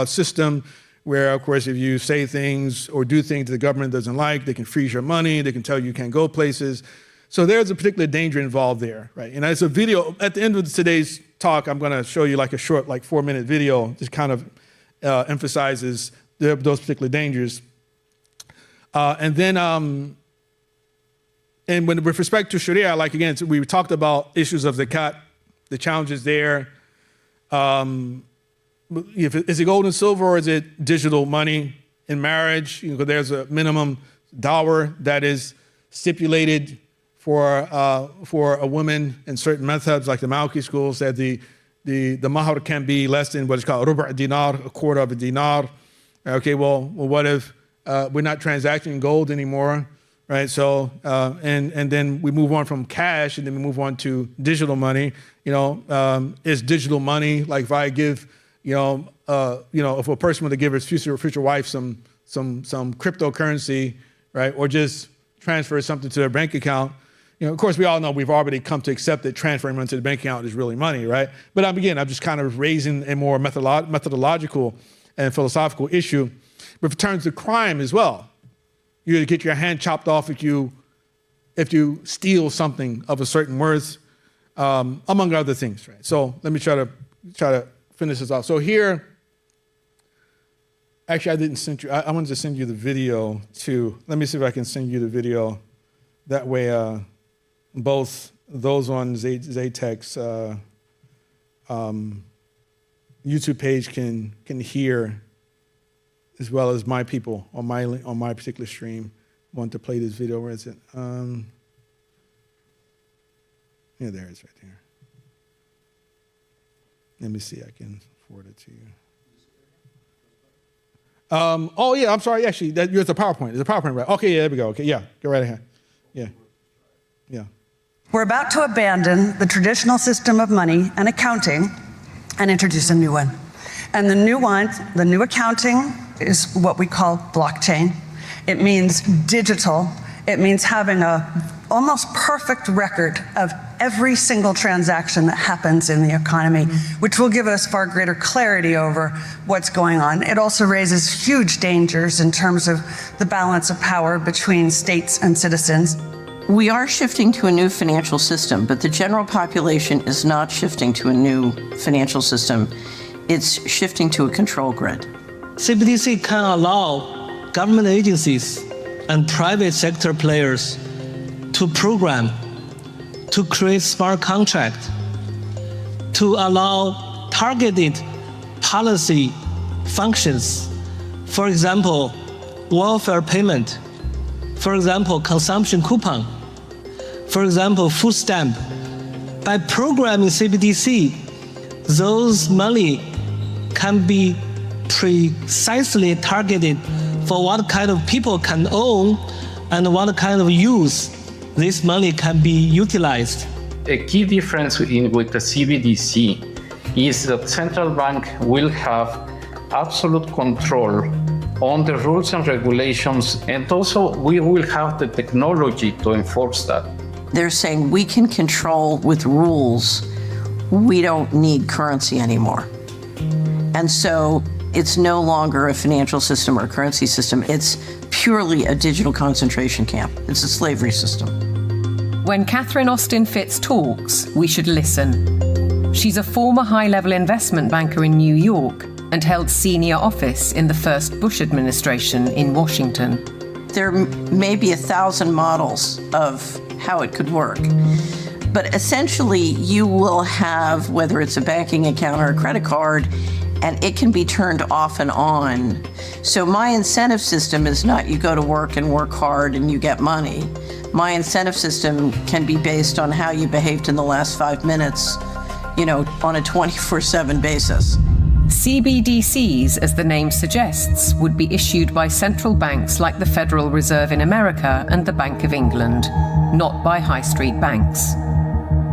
system where, of course, if you say things or do things the government doesn't like, they can freeze your money. They can tell you can't go places. So there's a particular danger involved there, right? And it's a video. At the end of today's talk, I'm going to show you like a short, 4-minute video. Just kind of emphasizes those particular dangers. And with respect to Sharia, again, so we talked about issues of zakat, the challenges there. Is it gold and silver or is it digital money? In marriage, there's a minimum dower that is stipulated for a woman in certain methods, like the Maliki schools, that the mahar can be less than what is called ribā dinar, a quarter of a dinar. Okay, well, what if we're not transacting gold anymore? Right, so and then we move on from cash, and then we move on to digital money. Is digital money like if I give, if a person were to give his future wife some cryptocurrency, right, or just transfer something to their bank account? Of course, we all know we've already come to accept that transferring money to the bank account is really money, right? But I'm just kind of raising a more methodological and philosophical issue. But in terms of crime as well. You get your hand chopped off if you steal something of a certain worth, among other things, right? So let me try to finish this off. So here, actually, I didn't send you. I wanted to send you the video too. Let me see if I can send you the video. That way, both those on Zaytech's YouTube page can hear, as well as my people on my particular stream want to play this video. Where is it? Yeah, there it is right there. Let me see, I can forward it to you. Oh yeah, I'm sorry. Actually, there's a PowerPoint. There's a PowerPoint, right? Okay, yeah, there we go. Okay, yeah, go right ahead. Yeah, yeah. We're about to abandon the traditional system of money and accounting and introduce a new one. And the new accounting is what we call blockchain. It means digital. It means having a almost perfect record of every single transaction that happens in the economy, which will give us far greater clarity over what's going on. It also raises huge dangers in terms of the balance of power between states and citizens. We are shifting to a new financial system, but the general population is not shifting to a new financial system. It's shifting to a control grid. CBDC can allow government agencies and private sector players to program, to create smart contracts, to allow targeted policy functions. For example, welfare payment. For example, consumption coupon. For example, food stamp. By programming CBDC, those money can be precisely targeted for what kind of people can own and what kind of use this money can be utilized. A key difference with the CBDC is that central bank will have absolute control on the rules and regulations, and also we will have the technology to enforce that. They're saying we can control with rules. We don't need currency anymore. And so it's no longer a financial system or a currency system. It's purely a digital concentration camp. It's a slavery system. When Catherine Austin Fitts talks, we should listen. She's a former high-level investment banker in New York and held senior office in the first Bush administration in Washington. There may be 1,000 models of how it could work. But essentially, you will have, whether it's a banking account or a credit card, and it can be turned off and on. So my incentive system is not you go to work and work hard and you get money. My incentive system can be based on how you behaved in the last 5 minutes, on a 24/7 basis. CBDCs, as the name suggests, would be issued by central banks like the Federal Reserve in America and the Bank of England, not by high street banks.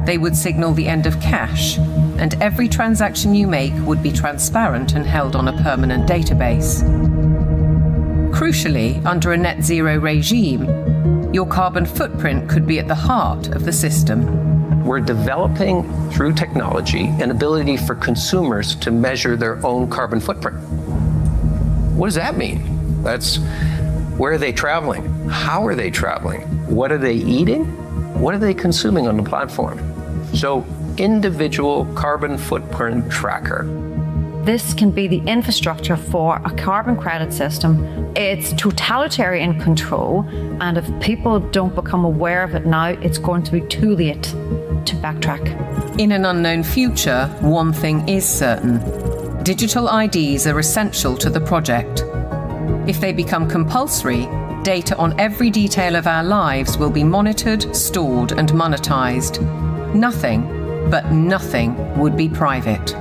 They would signal the end of cash, and every transaction you make would be transparent and held on a permanent database. Crucially, under a net zero regime, your carbon footprint could be at the heart of the system. We're developing, through technology, an ability for consumers to measure their own carbon footprint. What does that mean? That's where are they traveling? How are they traveling? What are they eating? What are they consuming on the platform? So, individual carbon footprint tracker. This can be the infrastructure for a carbon credit system. It's totalitarian control, and if people don't become aware of it now, it's going to be too late to backtrack. In an unknown future, one thing is certain. Digital IDs are essential to the project. If they become compulsory, data on every detail of our lives will be monitored, stored, and monetized. Nothing, but nothing, would be private.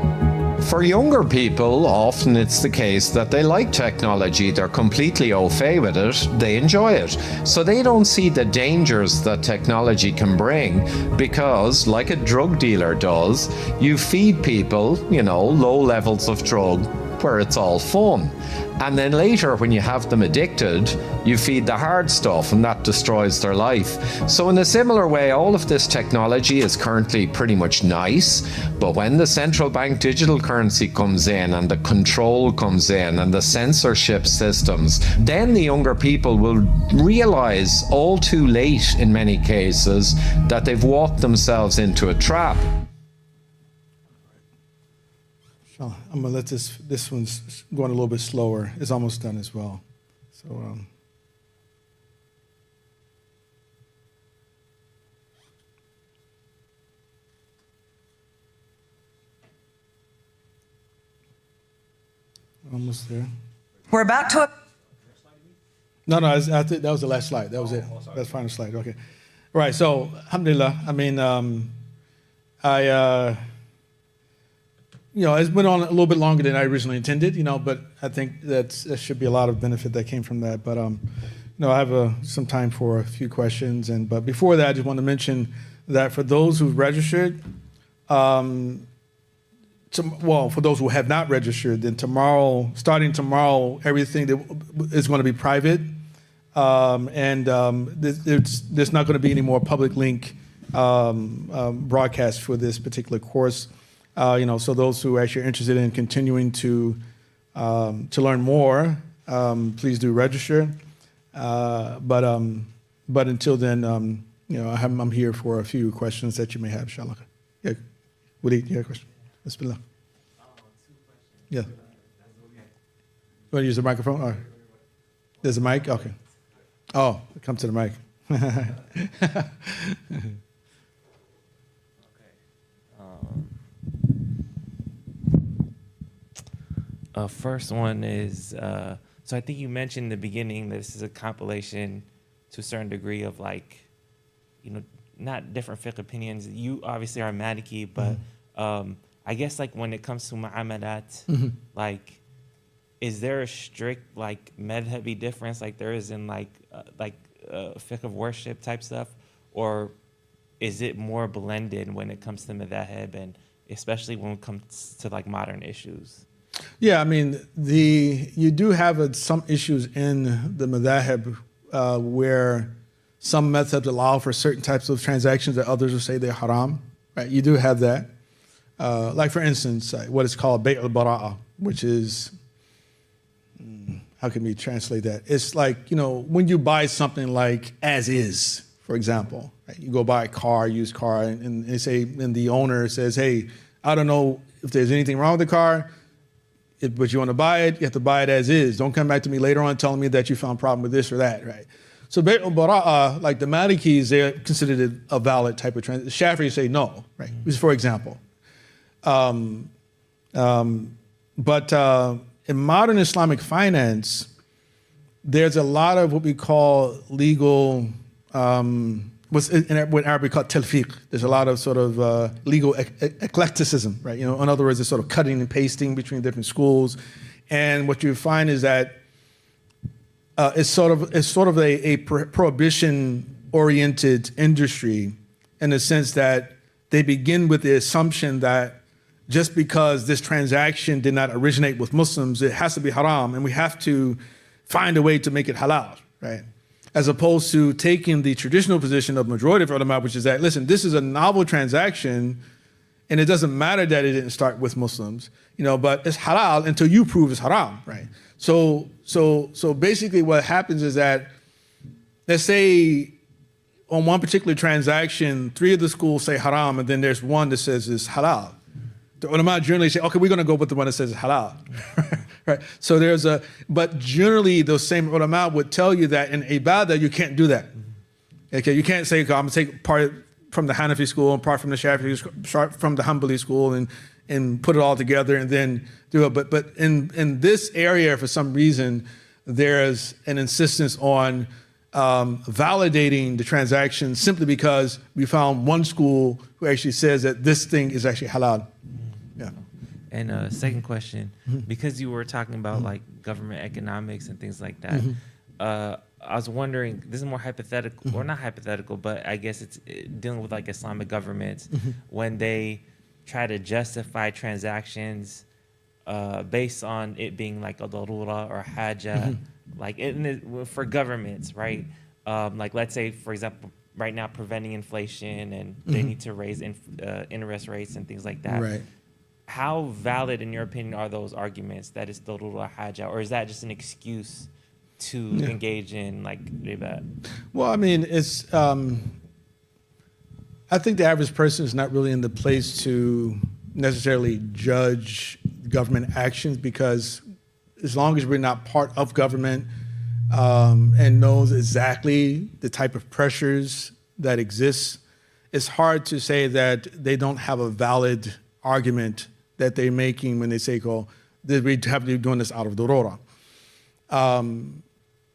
For younger people, often it's the case that they like technology, they're completely au fait with it, they enjoy it. So they don't see the dangers that technology can bring because, like a drug dealer does, you feed people, low levels of drug where it's all fun. And then later, when you have them addicted, you feed the hard stuff and that destroys their life. So in a similar way, all of this technology is currently pretty much nice, but when the central bank digital currency comes in and the control comes in and the censorship systems, then the younger people will realize all too late in many cases that they've walked themselves into a trap. I'm gonna let this one's going a little bit slower. It's almost done as well. So almost there. We're about to... No, I think that was the last slide. That was it. That's the final slide. Okay. Right. So, alhamdulillah. I mean, it's been on a little bit longer than I originally intended, but I think there should be a lot of benefit that came from that. But, I have some time for a few questions. But before that, I just want to mention that for those who've registered, for those who have not registered, then starting tomorrow, everything that is going to be private. There's not going to be any more public link broadcast for this particular course. So those who are actually interested in continuing to learn more, please do register. But until then, I'm here for a few questions that you may have, inshallah. Yeah, Waleed, you have a question? Bismillah. Yeah. You want to use the microphone? Or there's a mic? Okay. Oh, come to the mic. First one is, so I think you mentioned in the beginning that this is a compilation to a certain degree of not different fiqh opinions. You obviously are Maliki, but I guess when it comes to mu'amalat, is there a strict madhabi difference like there is in fiqh of worship type stuff, or is it more blended when it comes to madhab, and especially when it comes to modern issues? Yeah, I mean, you do have some issues in the madhab where some methods allow for certain types of transactions that others will say they're haram. Right? You do have that. For instance, what is called bay' al-bara'a, which is, how can we translate that? It's when you buy something as is, for example, right? You go buy a car, used car, and the owner says, hey, I don't know if there's anything wrong with the car, but you want to buy it, you have to buy it as is. Don't come back to me later on telling me that you found a problem with this or that, right? So bay' al-bara'a, the Malikis, they're considered it a valid type of transaction. The Shafi'is say no, right? This is for example. But in modern Islamic finance, there's a lot of what we call legal, what Arabic called talfiq. There's a lot of sort of legal eclecticism, right? In other words, it's sort of cutting and pasting between different schools. And what you find is that it's sort of a prohibition-oriented industry in the sense that they begin with the assumption that just because this transaction did not originate with Muslims, it has to be haram, and we have to find a way to make it halal, right? As opposed to taking the traditional position of majority of ulama, which is that, listen, this is a novel transaction, and it doesn't matter that it didn't start with Muslims, but it's halal until you prove it's haram, right? So basically what happens is that, let's say on one particular transaction, 3 of the schools say haram, and then there's one that says it's halal. The ulama generally say, okay, we're going to go with the one that says it's halal, right? So but generally those same ulama would tell you that in ibadah, you can't do that. Okay, you can't say, okay, I'm going to take part from the Hanafi school and part from the Shafi'i, from the Hanbali school and put it all together and then do it. But in this area, for some reason, there's an insistence on validating the transaction simply because we found one school who actually says that this thing is actually halal. Yeah. And second question, because you were talking about government economics and things like that, I was wondering, this is more hypothetical, or not hypothetical, but I guess it's dealing with Islamic governments when they try to justify transactions based on it being a darura or haja, for governments, right? Let's say, for example, right now preventing inflation and they need to raise interest rates and things like that. Right. How valid, in your opinion, are those arguments that it's darura haja, or is that just an excuse to engage in ribā? Well, I mean, it's. I think the average person is not really in the place to necessarily judge government actions, because as long as we're not part of government and knows exactly the type of pressures that exist, it's hard to say that they don't have a valid argument that they're making when they say, oh, we have to be doing this out of darura.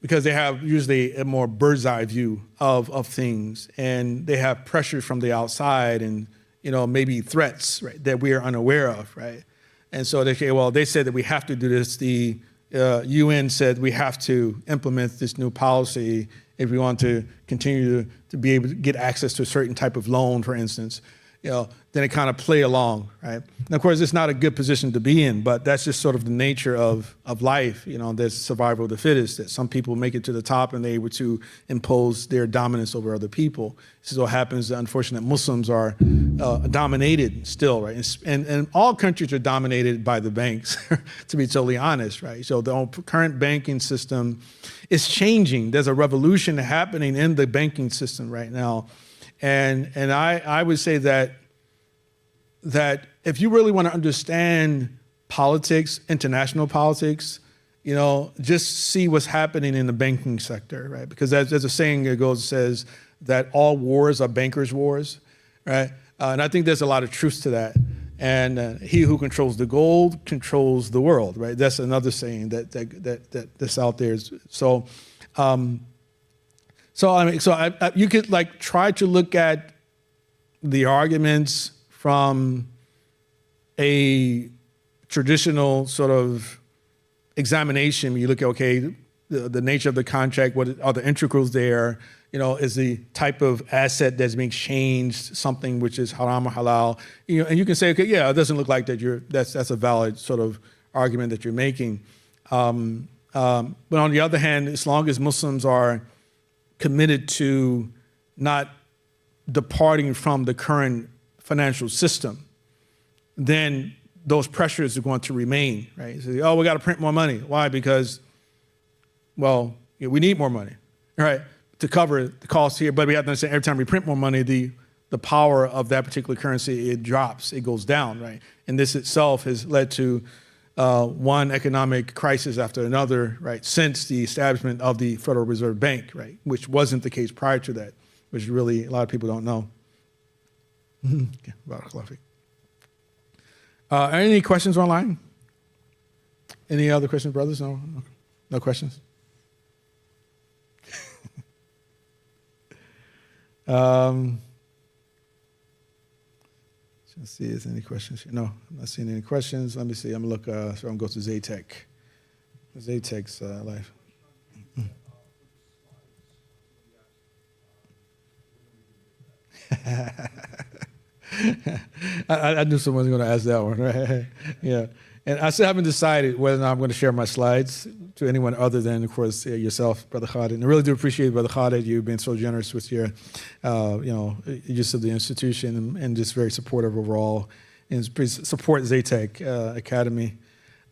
Because they have usually a more bird's eye view of things, and they have pressure from the outside and maybe threats, right, that we are unaware of, right? And so they say, well, they said that we have to do this. The UN said we have to implement this new policy if we want to continue to be able to get access to a certain type of loan, for instance. Then it kind of play along, right? And of course, it's not a good position to be in, but that's just sort of the nature of life. There's survival of the fittest, that some people make it to the top and they're able to impose their dominance over other people. This is what happens. Unfortunately, Muslims are dominated still, right? And all countries are dominated by the banks, to be totally honest, right? So the current banking system is changing. There's a revolution happening in the banking system right now. And I would say that if you really want to understand politics, international politics, just see what's happening in the banking sector, right? Because there's a saying that says that all wars are bankers' wars, right? And I think there's a lot of truth to that. And he who controls the gold controls the world, right? That's another saying that's out there. So you could try to look at the arguments from a traditional sort of examination. You look at, okay, the nature of the contract, what are the integrals there? Is the type of asset that's being exchanged something which is haram or halal? And you can say, okay, yeah, it doesn't look like that. That's a valid sort of argument that you're making. But on the other hand, as long as Muslims are committed to not departing from the current financial system, then those pressures are going to remain, right? So, we got to print more money. Why? Because, we need more money, right, to cover the costs here. But we have to understand every time we print more money, the power of that particular currency, it drops, it goes down, right? And this itself has led to one economic crisis after another, right, since the establishment of the Federal Reserve Bank, right, which wasn't the case prior to that, which really a lot of people don't know. Any questions online? Any other questions, brothers? No questions? Let's see if there's any questions. No, I'm not seeing any questions. Let me see. I'm going to look. So I'm going to go to Zaytech. Zaytech's life. I knew someone was going to ask that one, right? Yeah. And I still haven't decided whether or not I'm going to share my slides to anyone other than, of course, yourself, Brother Khalid. And I really do appreciate, Brother Khalid, you being so generous with your, use of the institution and just very supportive overall. And support Zaytech Academy.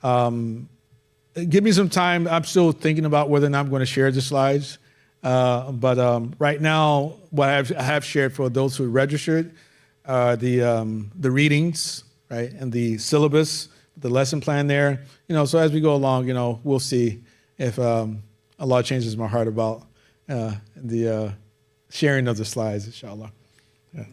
Give me some time. I'm still thinking about whether or not I'm going to share the slides. But right now, what I have shared for those who registered, the readings, right, and the syllabus, the lesson plan there. So as we go along, we'll see if Allah changes my heart about the sharing of the slides, inshallah. Yeah.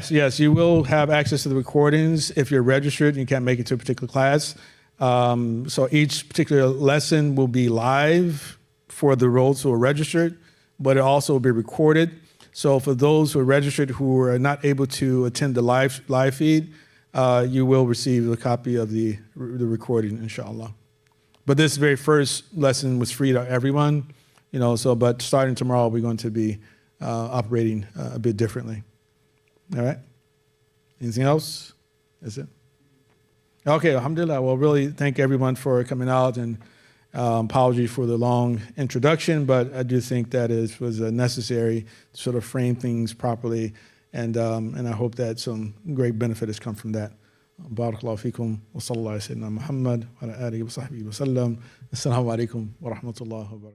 Yes, you will have access to the recordings if you're registered and you can't make it to a particular class. So each particular lesson will be live for those who are registered, but it also will be recorded. So for those who are registered who are not able to attend the live feed, you will receive a copy of the recording, inshallah. But this very first lesson was free to everyone, but starting tomorrow, we're going to be operating a bit differently. All right? Anything else? That's it? Okay, alhamdulillah. Well, really thank everyone for coming out, and apology for the long introduction, but I do think that it was necessary to sort of frame things properly, and I hope that some great benefit has come from that. Barakallahu feekum wa sallallahu alayhi wa sallam Muhammad wa ala alihi wa sahbihi wa sallam. Assalamu alaikum wa rahmatullahi wa barakatuh.